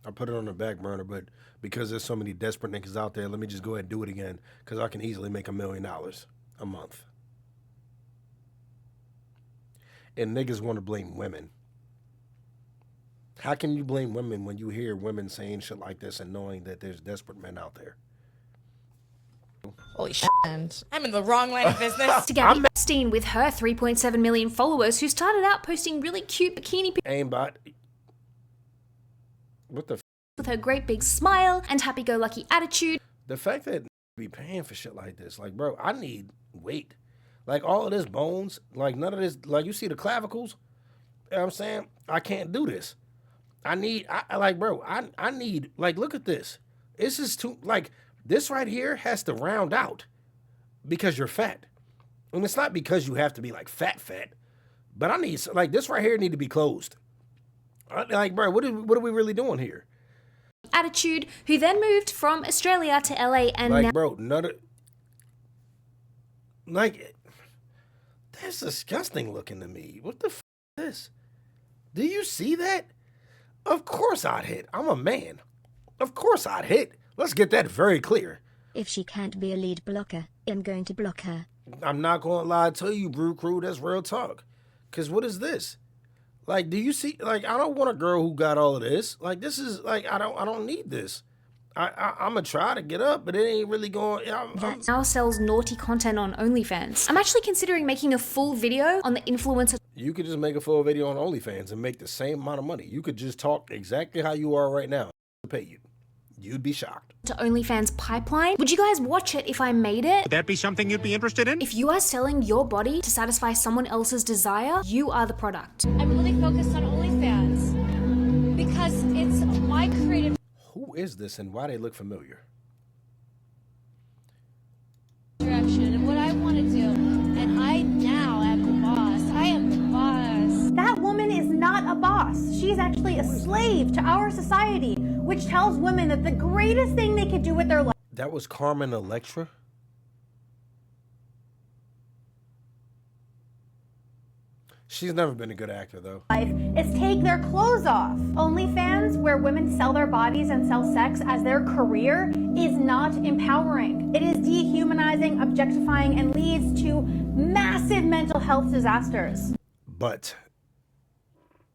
I put it on the back burner, but because there's so many desperate niggas out there, let me just go ahead and do it again, because I can easily make $1 million a month. And niggas want to blame women. How can you blame women when you hear women saying shit like this and knowing that there's desperate men out there? Holy shit. I'm in the wrong line of business. To Gabby Epstein with her 3.7 million followers, who started out posting really cute bikini pics Aimbot. What the with her great big smile and happy-go-lucky attitude. The fact that be paying for shit like this, like, bro, I need weight. Like, all of this bones, like, none of this, like, you see the clavicles? You know what I'm saying? I can't do this. I need, like, look at this. This is too, like, this right here has to round out because you're fat. And it's not because you have to be, like, fat, but I need, like, this right here need to be closed. Like, bro, what are we really doing here? Attitude, who then moved from Australia to LA and like, now bro, like, that's disgusting looking to me. What the f is this? Do you see that? Of course I'd hit. I'm a man. Of course I'd hit. Let's get that very clear. If she can't be a lead blocker, I'm going to block her. I'm not going to lie to you, Brew Crew. That's real talk. Because what is this? Like, do you see? Like, I don't want a girl who got all of this. Like, this is like I don't need this. I'm gonna try to get up, but it ain't really going. that now sells naughty content on OnlyFans. I'm actually considering making a full video on the influencer. You could just make a full video on OnlyFans and make the same amount of money. You could just talk exactly how you are right now to pay you. You'd be shocked. To OnlyFans pipeline. Would you guys watch it if I made it? Would that be something you'd be interested in? If you are selling your body to satisfy someone else's desire, you are the product. I'm really focused on OnlyFans because it's my creative. Who is this and why they look familiar? Direction and what I want to do, and I now am the boss. I am the boss. That woman is not a boss. She's actually a slave to our society, which tells women that the greatest thing they could do with their life. That was Carmen Electra? She's never been a good actor, though. Is take their clothes off. OnlyFans, where women sell their bodies and sell sex as their career, is not empowering. It is dehumanizing, objectifying, and leads to massive mental health disasters. But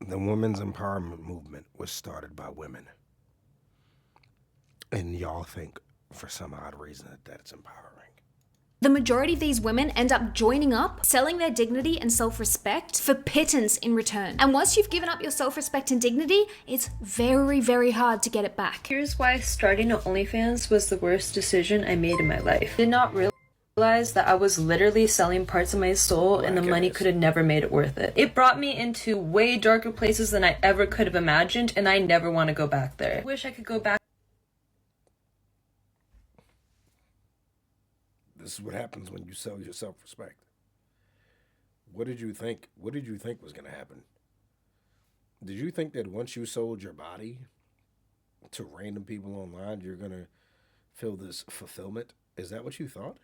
the women's empowerment movement was started by women. And y'all think, for some odd reason, that it's empowering. The majority of these women end up joining up, selling their dignity and self-respect for pittance in return. And once you've given up your self-respect and dignity, it's very, very hard to get it back. Here's why starting an OnlyFans was the worst decision I made in my life. I did not realize that I was literally selling parts of my soul and the money could have never made it worth it. It brought me into way darker places than I ever could have imagined, and I never want to go back there. I wish I could go back. This is what happens when you sell your self-respect. What did you think? What did you think was going to happen? Did you think that once you sold your body to random people online, you're going to feel this fulfillment? Is that what you thought?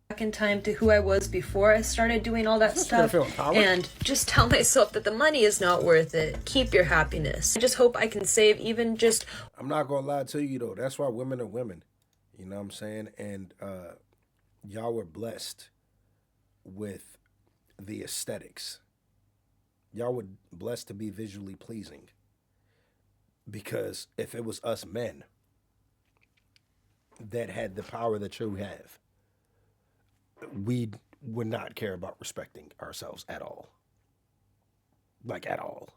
Back in time to who I was before I started doing all that stuff, and just tell myself that the money is not worth it. Keep your happiness. I just hope I can save even just... I'm not going to lie to you, though. That's why women are women. You know what I'm saying? And, y'all were blessed with the aesthetics. Y'all were blessed to be visually pleasing. Because if it was us men that had the power that you have, we would not care about respecting ourselves at all. Like, at all.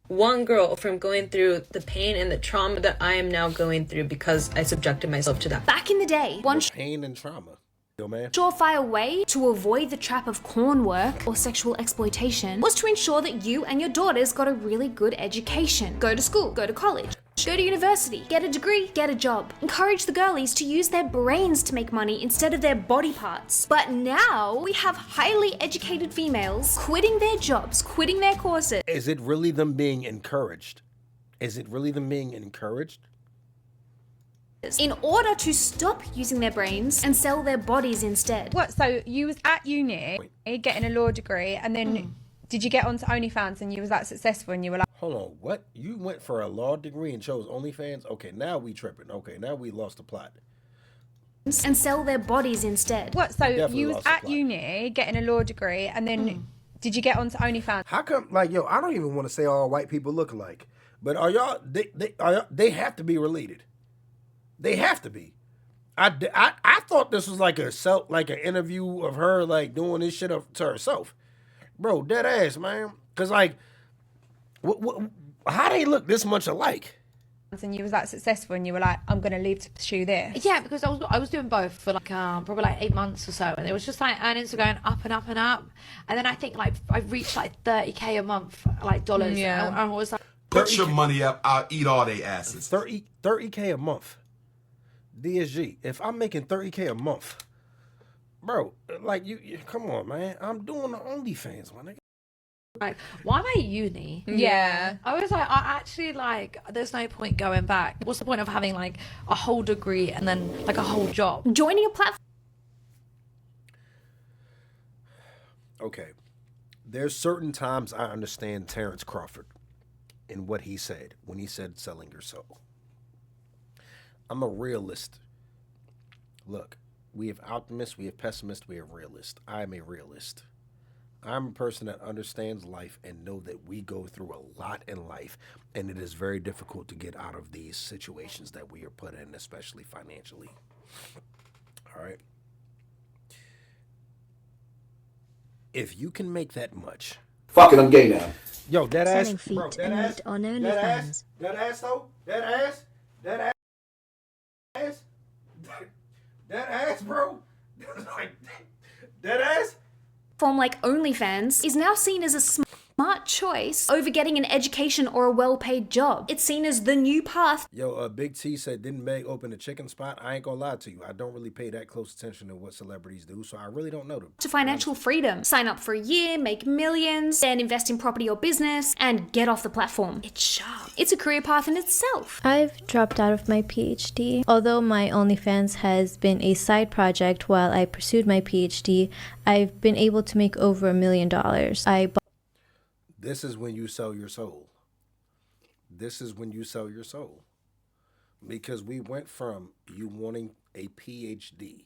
One girl from going through the pain and the trauma that I am now going through because I subjected myself to that. Back in the day, one pain and trauma. surefire way to avoid the trap of corn work or sexual exploitation was to ensure that you and your daughters got a really good education. Go to school, go to college, go to university, get a degree, get a job. Encourage the girlies to use their brains to make money instead of their body parts. But now we have highly educated females quitting their jobs, quitting their courses. Is it really them being encouraged? Is it really them being encouraged? In order to stop using their brains and sell their bodies instead. What, so you was at uni getting a law degree and then did you get onto OnlyFans and you was that successful and you were like... Hold on, what? You went for a law degree and chose OnlyFans? Okay, now we tripping. Okay, now we lost the plot. And sell their bodies instead. What, so you was at uni getting a law degree and then did you get onto OnlyFans? How come, like, yo, I don't even want to say all white people look alike, but are y'all, they have to be related. They have to be. I thought this was like an interview of her like doing this shit up to herself, bro. Dead ass, man. Cause like, how they look this much alike? And you was that successful, and you were like, I'm gonna leave to pursue this. Yeah, because I was doing both for like probably like 8 months or so, and it was just like earnings were going up and up and up, and then I think like I reached like $30K a month, like dollars. Yeah. And I was like, put your money up, I'll eat all they asses. 30K a month. DSG, if I'm making 30K a month, bro, like you come on, man. I'm doing the OnlyFans, my nigga. Like, why am I at uni? Yeah. I was like, I actually like, there's no point going back. What's the point of having like a whole degree and then like a whole job? Joining a platform. Okay. There's certain times I understand Terrence Crawford and what he said when he said selling your soul. I'm a realist. Look, we have optimists, we have pessimists, we have realists. I'm a realist. I'm a person that understands life and know that we go through a lot in life, and it is very difficult to get out of these situations that we are put in, especially financially. All right? If you can make that much... Fuck it, I'm gay now. Yo, that ass... Selling feet Bro, that and ass... meat on That OnlyFans. ass... That ass, though? That ass... That ass... ass? That ass, bro? Like, that ass? Platform like OnlyFans is now seen as a smart choice over getting an education or a well-paid job. It's seen as the new path. Yo, Big T said, didn't Meg open a chicken spot? I ain't gonna lie to you. I don't really pay that close attention to what celebrities do, so I really don't know them. To financial freedom. Sign up for a year, make millions, then invest in property or business, and get off the platform. It's sharp. It's a career path in itself. I've dropped out of my PhD. Although my OnlyFans has been a side project while I pursued my PhD, I've been able to make over $1 million. This is when you sell your soul. This is when you sell your soul. Because we went from you wanting a PhD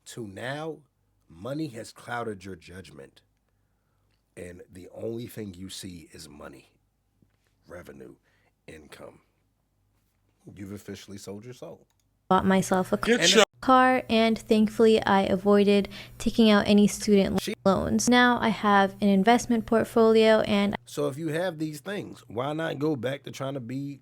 to now money has clouded your judgment. And the only thing you see is money, revenue, income. You've officially sold your soul. Bought myself a car, and thankfully I avoided taking out any student loans. Now I have an investment portfolio, and so if you have these things, why not go back to trying to be,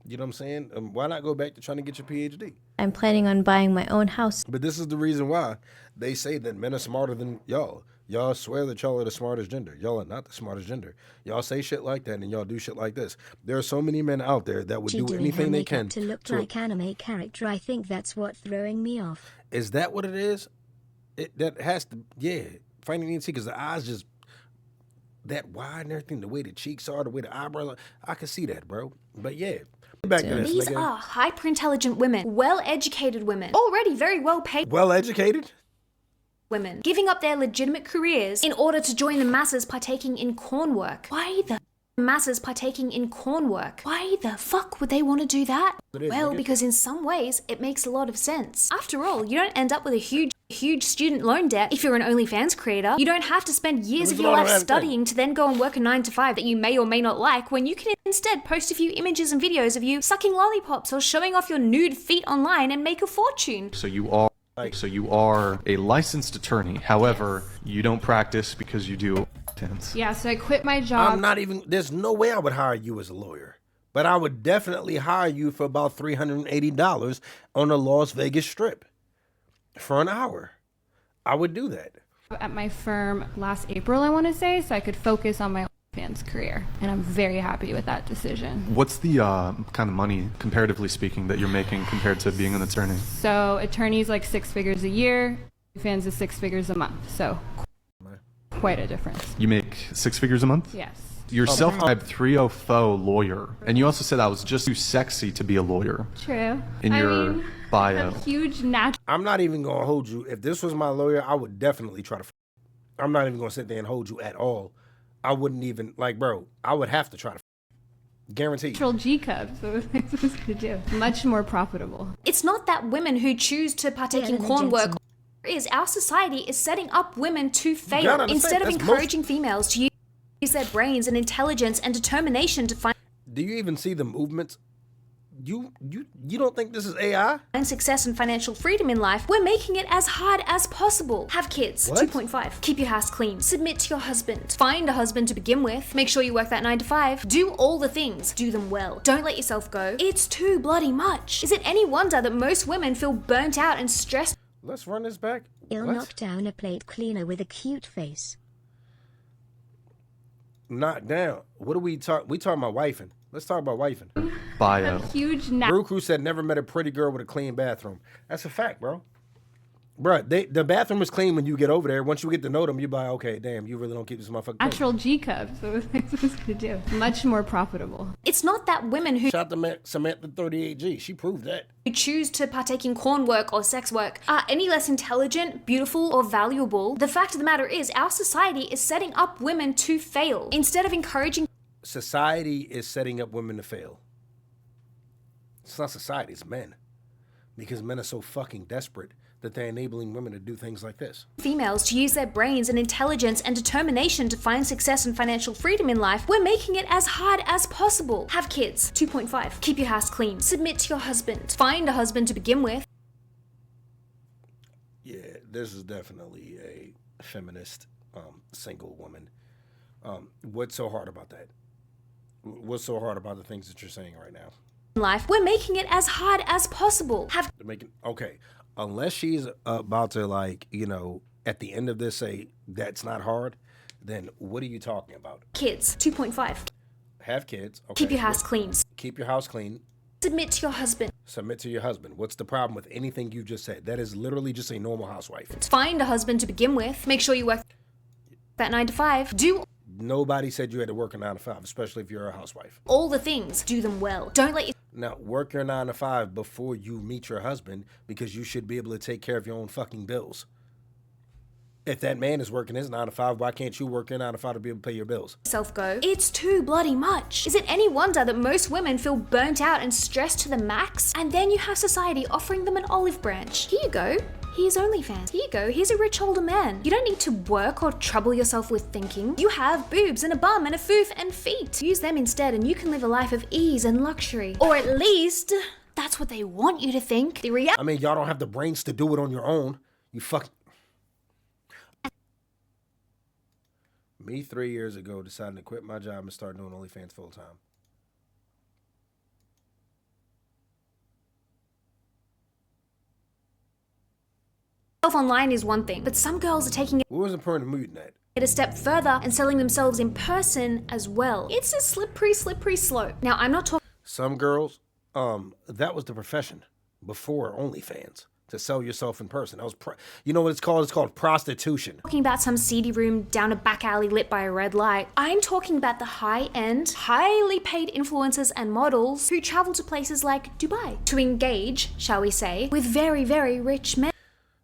you know what I'm saying? Why not go back to trying to get your PhD? I'm planning on buying my own house. But this is the reason why they say that men are smarter than y'all. Y'all swear that y'all are the smartest gender. Y'all are not the smartest gender. Y'all say shit like that and y'all do shit like this. There are so many men out there that would do anything they can to look like anime character. I think that's what's throwing me off. Is that what it is? That has to, yeah. Finding ENT, because the eyes just that wide and everything, the way the cheeks are, the way the eyebrows are, I can see that, bro. But yeah. Back to this, These are hyper-intelligent women, well-educated women, already very well-paid. Well-educated? Women giving up their legitimate careers in order to join the masses partaking in corn work. Why the masses partaking in corn work? Why the fuck would they want to do that? Well, because in some ways it makes a lot of sense. After all, you don't end up with a huge student loan debt if you're an OnlyFans creator. You don't have to spend years of your life studying to then go and work a 9-to-5 that you may or may not like, when you can instead post a few images and videos of you sucking lollipops or showing off your nude feet online and make a fortune. So you are a licensed attorney. However, you don't practice because you do dance. Yeah, so I quit my job. I'm not even, there's no way I would hire you as a lawyer. But I would definitely hire you for about $380 on the Las Vegas Strip for an hour. I would do that. At my firm last April, I want to say, so I could focus on my OnlyFans career. And I'm very happy with that decision. What's the kind of money, comparatively speaking, that you're making compared to being an attorney? So attorneys like 6 figures a year, OnlyFans is 6 figures a month. So quite a difference. You make 6 figures a month? Yes. You're self-described 304 lawyer, and you also said I was just too sexy to be a lawyer. True. In your bio. Huge natural. I'm not even gonna hold you. If this was my lawyer, I would definitely try to. I'm not even gonna sit there and hold you at all. I wouldn't even, like, bro, I would have to try to. Guaranteed. Natural G cup, so that's what it's gonna do. Much more profitable. It's not that women who choose to partake in corn work is our society is setting up women to fail instead of encouraging females to use their brains and intelligence and determination to find. Do you even see the movements? You don't think this is AI? And success and financial freedom in life, we're making it as hard as possible. Have kids. What? 2.5. Keep your house clean. Submit to your husband. Find a husband to begin with. Make sure you work that 9-to-5. Do all the things. Do them well. Don't let yourself go. It's too bloody much. Is it any wonder that most women feel burnt out and stressed? Let's run this back. He'll knock down a plate cleaner with a cute face. Knock down. What are we talking? We talking about wifing. Let's talk about wifing. Bio. Huge. Brew Crew said never met a pretty girl with a clean bathroom. That's a fact, bro. Bruh, the bathroom is clean when you get over there. Once you get to know them, you be like, okay, damn, you really don't keep this motherfucker clean. Natural G cup, so that's what it's gonna do. Much more profitable. It's not that women who shout to Samantha 38G. She proved that. Who choose to partake in corn work or sex work are any less intelligent, beautiful, or valuable. The fact of the matter is, our society is setting up women to fail instead of encouraging. Society is setting up women to fail. It's not society, it's men. Because men are so fucking desperate that they're enabling women to do things like this. Females to use their brains and intelligence and determination to find success and financial freedom in life, we're making it as hard as possible. Have kids. 2.5. Keep your house clean. Submit to your husband. Find a husband to begin with. Yeah, this is definitely a feminist single woman. What's so hard about that? What's so hard about the things that you're saying right now? life, we're making it as hard as possible. Okay, unless she's about to, like, you know, at the end of this say that's not hard, then what are you talking about? Kids, 2.5. Have kids. Okay. Keep your house clean. Keep your house clean. Submit to your husband. Submit to your husband. What's the problem with anything you just said? That is literally just a normal housewife. Find a husband to begin with. Make sure you work that 9 to 5. Nobody said you had to work a 9 to 5, especially if you're a housewife. All the things. Do them well. Don't let you... Now, work your 9 to 5 before you meet your husband, because you should be able to take care of your own fucking bills. If that man is working his 9 to 5, why can't you work your 9 to 5 to be able to pay your bills? Go. It's too bloody much. Is it any wonder that most women feel burnt out and stressed to the max? And then you have society offering them an olive branch. Here you go. Here's OnlyFans. Here you go. Here's a rich older man. You don't need to work or trouble yourself with thinking. You have boobs and a bum and a foof and feet. Use them instead and you can live a life of ease and luxury. Or at least, that's what they want you to think. I mean, y'all don't have the brains to do it on your own. You fuck... Me 3 years ago deciding to quit my job and start doing OnlyFans full time. Online is one thing, but some girls are taking What was the point of muting that? it a step further and selling themselves in person as well. It's a slippery slope. Now, I'm not talking... Some girls, that was the profession before OnlyFans. To sell yourself in person. That was, you know what it's called? It's called prostitution. Talking about some seedy room down a back alley lit by a red light. I'm talking about the high-end, highly paid influencers and models who travel to places like Dubai to engage, shall we say, with very, very rich men.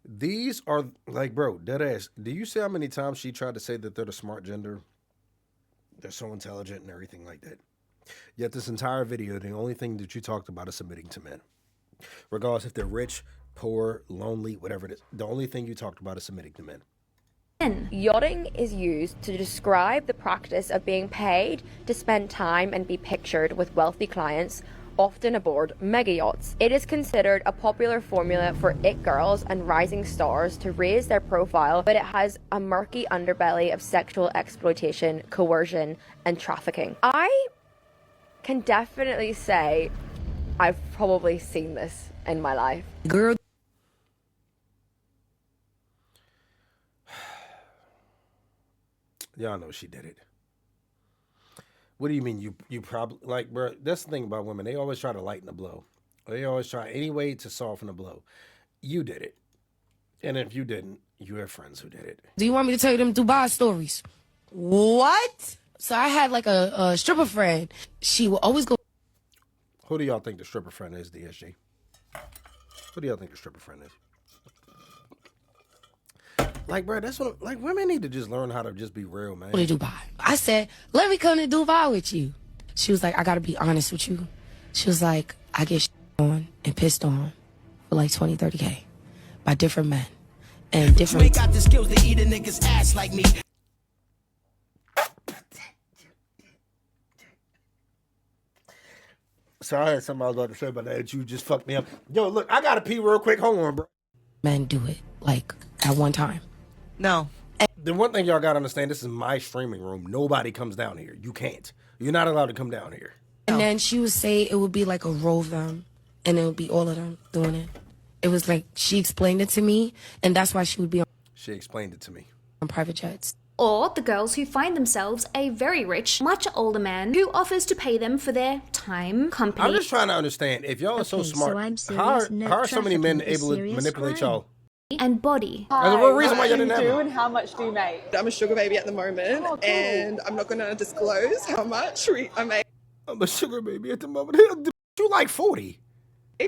These are, like, bro, deadass. Do you see how many times she tried to say that they're the smart gender? They're so intelligent and everything like that. Yet this entire video, the only thing that you talked about is submitting to men. Regardless if they're rich, poor, lonely, whatever it is. The only thing you talked about is submitting to men. Yachting is used to describe the practice of being paid to spend time and be pictured with wealthy clients, often aboard mega yachts. It is considered a popular formula for it girls and rising stars to raise their profile, but it has a murky underbelly of sexual exploitation, coercion, and trafficking. I can definitely say I've probably seen this in my life. Girl. Y'all know she did it. What do you mean you probably, like, bro, that's the thing about women. They always try to lighten the blow. They always try any way to soften the blow. You did it. And if you didn't, you have friends who did it. Do you want me to tell you them Dubai stories? What? So I had like a stripper friend. She would always go. Who do y'all think the stripper friend is, DSG? Who do y'all think the stripper friend is? Like, bro, that's what, like, women need to just learn how to just be real, man. To Dubai. I said, let me come to Dubai with you. She was like, I gotta be honest with you. She was like, I get on and pissed on for like 20, 30K by different men and different. You ain't got the skills to eat a nigga's ass like me. So I had something I was about to say about that. You just fucked me up. Yo, look, I gotta pee real quick. Hold on, bro. Men do it like at one time. No. The one thing y'all gotta understand, this is my streaming room. Nobody comes down here. You can't. You're not allowed to come down here. And then she would say it would be like a row of them, and it would be all of them doing it. It was like she explained it to me, and that's why she would be on. She explained it to me. On private jets. Or the girls who find themselves a very rich, much older man who offers to pay them for their time, company. I'm just trying to understand, if y'all are so smart, how are so many men able to manipulate y'all? And body. There's a real reason why you didn't have do and how much do you make? I'm a sugar baby at the moment, and I'm not going to disclose how much I make. I'm a sugar baby at the moment. You like 40.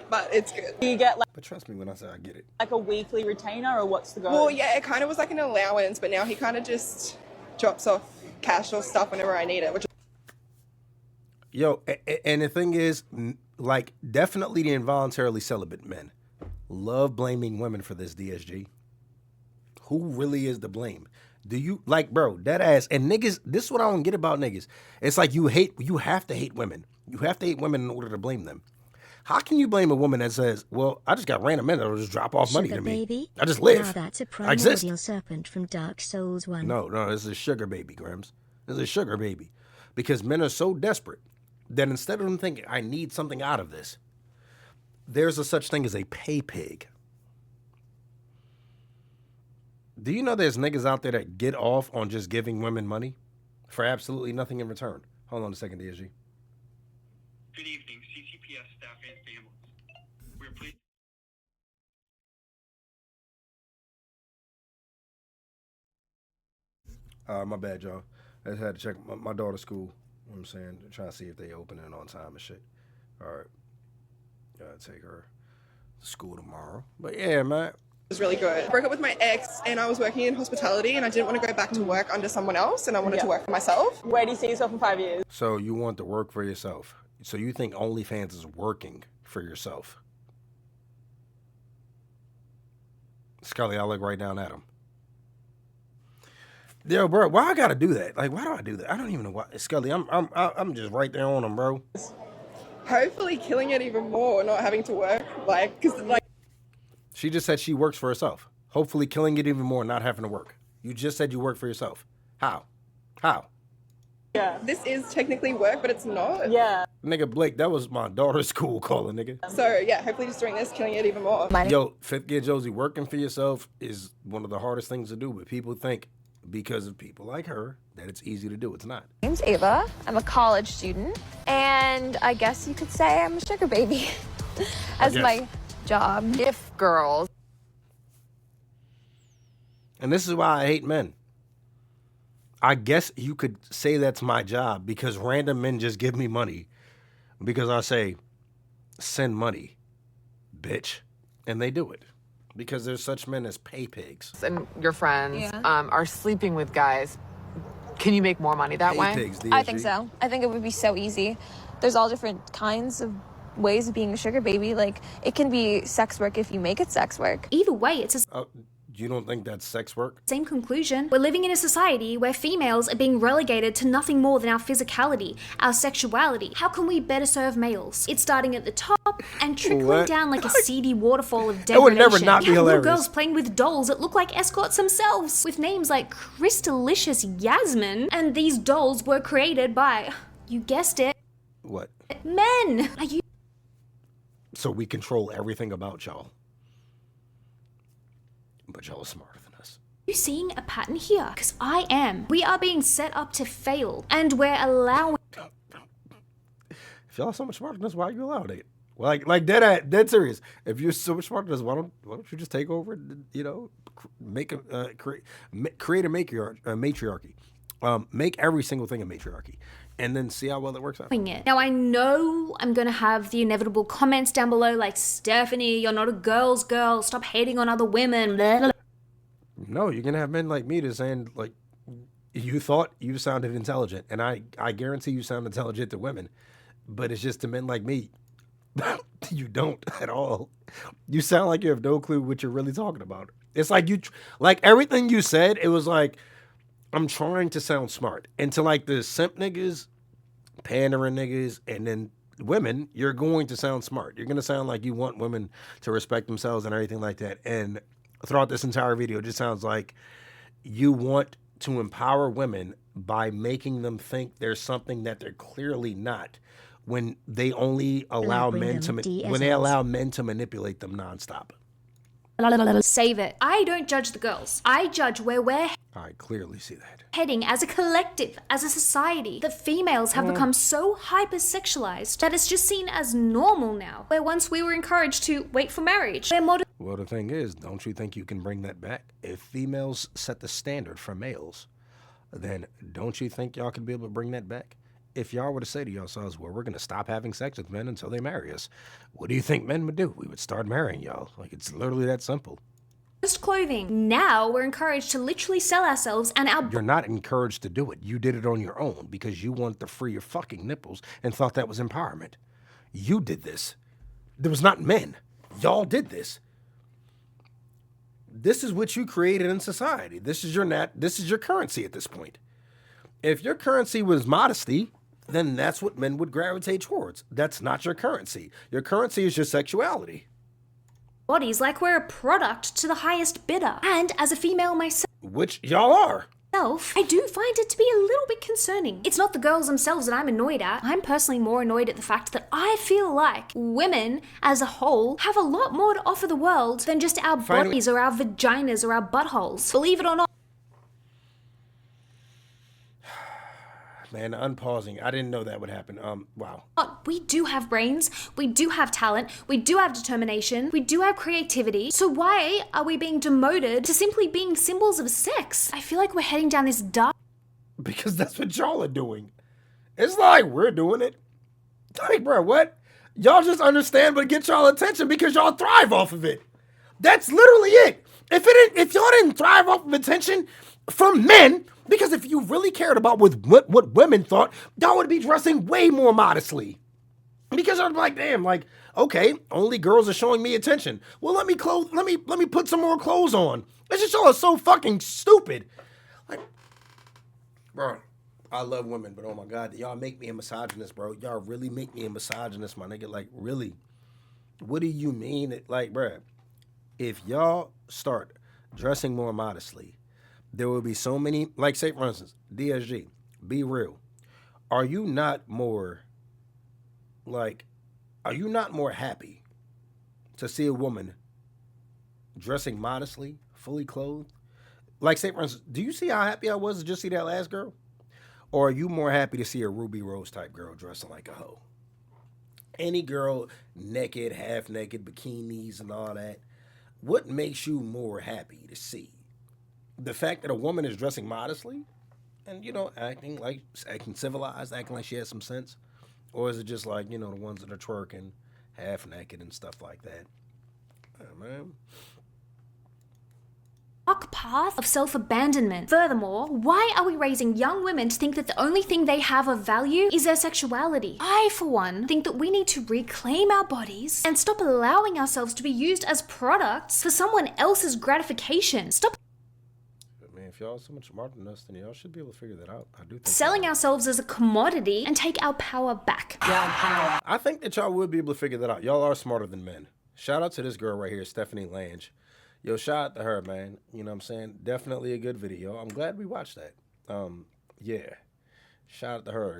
But it's good. Do you get like... But trust me when I say I get it. Like a weekly retainer, or what's the goal? Well, yeah, it kind of was like an allowance, but now he kind of just drops off cash or stuff whenever I need it. Which... Yo, and the thing is, like, definitely the involuntarily celibate men love blaming women for this, DSG. Who really is to blame? Do you, like, bro, that ass, and niggas, this is what I don't get about niggas. It's like you have to hate women. You have to hate women in order to blame them. How can you blame a woman that says, well, I just got random men that'll just drop off money to me. Baby? I just live. Now that's a I exist. primordial serpent from Dark Souls 1. No, this is a sugar baby, Grims. This is a sugar baby. Because men are so desperate then instead of them thinking, I need something out of this, there's a such thing as a pay pig. Do you know there's niggas out there that get off on just giving women money for absolutely nothing in return? Hold on a second, DSG. Good evening, CCPS staff and families. We're pleased. My bad, y'all. I just had to check my daughter's school. You know what I'm saying? Trying to see if they open it on time and shit. All right. Gotta take her to school tomorrow. But yeah, man. It was really good. I broke up with my ex and I was working in hospitality and I didn't want to go back to work under someone else and I wanted to work for myself. Where do you see yourself in 5 years? So you want to work for yourself. So you think OnlyFans is working for yourself. Scully, I look right down at him. Yo, bro, why I gotta do that? Like, why do I do that? I don't even know why. Scully, I'm just right there on him, bro. Hopefully killing it even more, not having to work. She just said she works for herself. Hopefully killing it even more, not having to work. You just said you work for yourself. How? Yeah. This is technically work, but it's not. Yeah. Nigga, Blake, that was my daughter's school calling, nigga. So, yeah, hopefully just doing this, killing it even more. Yo, fifth gear Josie, working for yourself is one of the hardest things to do, but people think because of people like her that it's easy to do. It's not. My name's Ava. I'm a college student, and I guess you could say I'm a sugar baby as my job. If girls. And this is why I hate men. I guess you could say that's my job because random men just give me money because I say, send money, bitch. And they do it because there's such men as pay pigs. And your friends are sleeping with guys. Can you make more money that way? Pigs, I think so. I think it would be so easy. There's all different kinds of ways of being a sugar baby. Like, it can be sex work if you make it sex work. Either way, it's a You don't think that's sex work? same conclusion. We're living in a society where females are being relegated to nothing more than our physicality, our sexuality. How can we better serve males? It's starting at the top and trickling down like a seedy waterfall of degradation. It would never not be You have little hilarious. girls playing with dolls that look like escorts themselves, with names like Crystalicious Yasmin. And these dolls were created by, you guessed it, What? men. Are you So we control everything about y'all. But y'all are smarter than us. seeing a pattern here? Because I am. We are being set up to fail, and we're allowing. If y'all are so much smarter than us, why are you allowed it? Like dead serious. If you're so much smarter than us, why don't you just take over? You know, create a matriarchy. Make every single thing a matriarchy, and then see how well it works out. Now I know I'm gonna have the inevitable comments down below like, Stephanie, you're not a girl's girl. Stop hating on other women. Blah, blah. No, you're gonna have men like me to saying like, you thought you sounded intelligent, and I guarantee you sound intelligent to women, but it's just to men like me. You don't at all. You sound like you have no clue what you're really talking about. It's like like everything you said, it was like, I'm trying to sound smart. And to like the simp niggas, pandering niggas, and then women, you're going to sound smart. You're going to sound like you want women to respect themselves and everything like that. And throughout this entire video, it just sounds like you want to empower women by making them think there's something that they're clearly not, when they only allow men to manipulate them nonstop. Save it. I don't judge the girls. I judge where we're I clearly see that. heading as a collective, as a society. The females have become so hypersexualized that it's just seen as normal now, where once we were encouraged to wait for marriage. Well, the thing is, don't you think you can bring that back? If females set the standard for males, then don't you think y'all could be able to bring that back? If y'all were to say to yourselves, well, we're going to stop having sex with men until they marry us, what do you think men would do? We would start marrying y'all. Like, it's literally that simple. Just clothing. Now we're encouraged to literally sell ourselves and our You're not encouraged to do it. You did it on your own because you wanted to free your fucking nipples and thought that was empowerment. You did this. There was not men. Y'all did this. This is what you created in society. This is your currency at this point. If your currency was modesty, then that's what men would gravitate towards. That's not your currency. Your currency is your sexuality. bodies like we're a product to the highest bidder. And as a female myself, Which y'all are. I do find it to be a little bit concerning. It's not the girls themselves that I'm annoyed at. I'm personally more annoyed at the fact that I feel like women as a whole have a lot more to offer the world than just our bodies or our vaginas or our buttholes. Believe it or not. Man, unpausing. I didn't know that would happen. Wow. We do have brains, we do have talent, we do have determination, we do have creativity. So why are we being demoted to simply being symbols of sex? I feel like we're heading down this dark... Because that's what y'all are doing. It's like we're doing it. Like, bro, what? Y'all just understand but get y'all attention because y'all thrive off of it. That's literally it. If y'all didn't thrive off of attention from men, because if you really cared about what women thought, y'all would be dressing way more modestly. Because I'm like, damn, like, okay, only girls are showing me attention. Well, let me put some more clothes on. It's just y'all are so fucking stupid. Like, bro, I love women, but oh my God, y'all make me a misogynist, bro. Y'all really make me a misogynist, my nigga. Like, really? What do you mean? Like, bro, if y'all start dressing more modestly, there will be so many, like, say, for instance, DSG, be real. Are you not more happy to see a woman dressing modestly, fully clothed? Like, say, for instance, do you see how happy I was to just see that last girl? Or are you more happy to see a Ruby Rose type girl dressing like a hoe? Any girl, naked, half naked, bikinis and all that. What makes you more happy to see? The fact that a woman is dressing modestly and, acting civilized, acting like she has some sense? Or is it just like, the ones that are twerking, half naked and stuff like that? Oh, man. Dark path of self-abandonment. Furthermore, why are we raising young women to think that the only thing they have of value is their sexuality? I, for one, think that we need to reclaim our bodies and stop allowing ourselves to be used as products for someone else's gratification. Stop If y'all are so much smarter than us, then y'all should be able to figure that out. I do think selling ourselves as a commodity and take our power back. I think that y'all would be able to figure that out. Y'all are smarter than men. Shout out to this girl right here, Stephanie Lange. Yo, shout out to her, man. You know what I'm saying? Definitely a good video. I'm glad we watched that. Yeah. Shout out to her.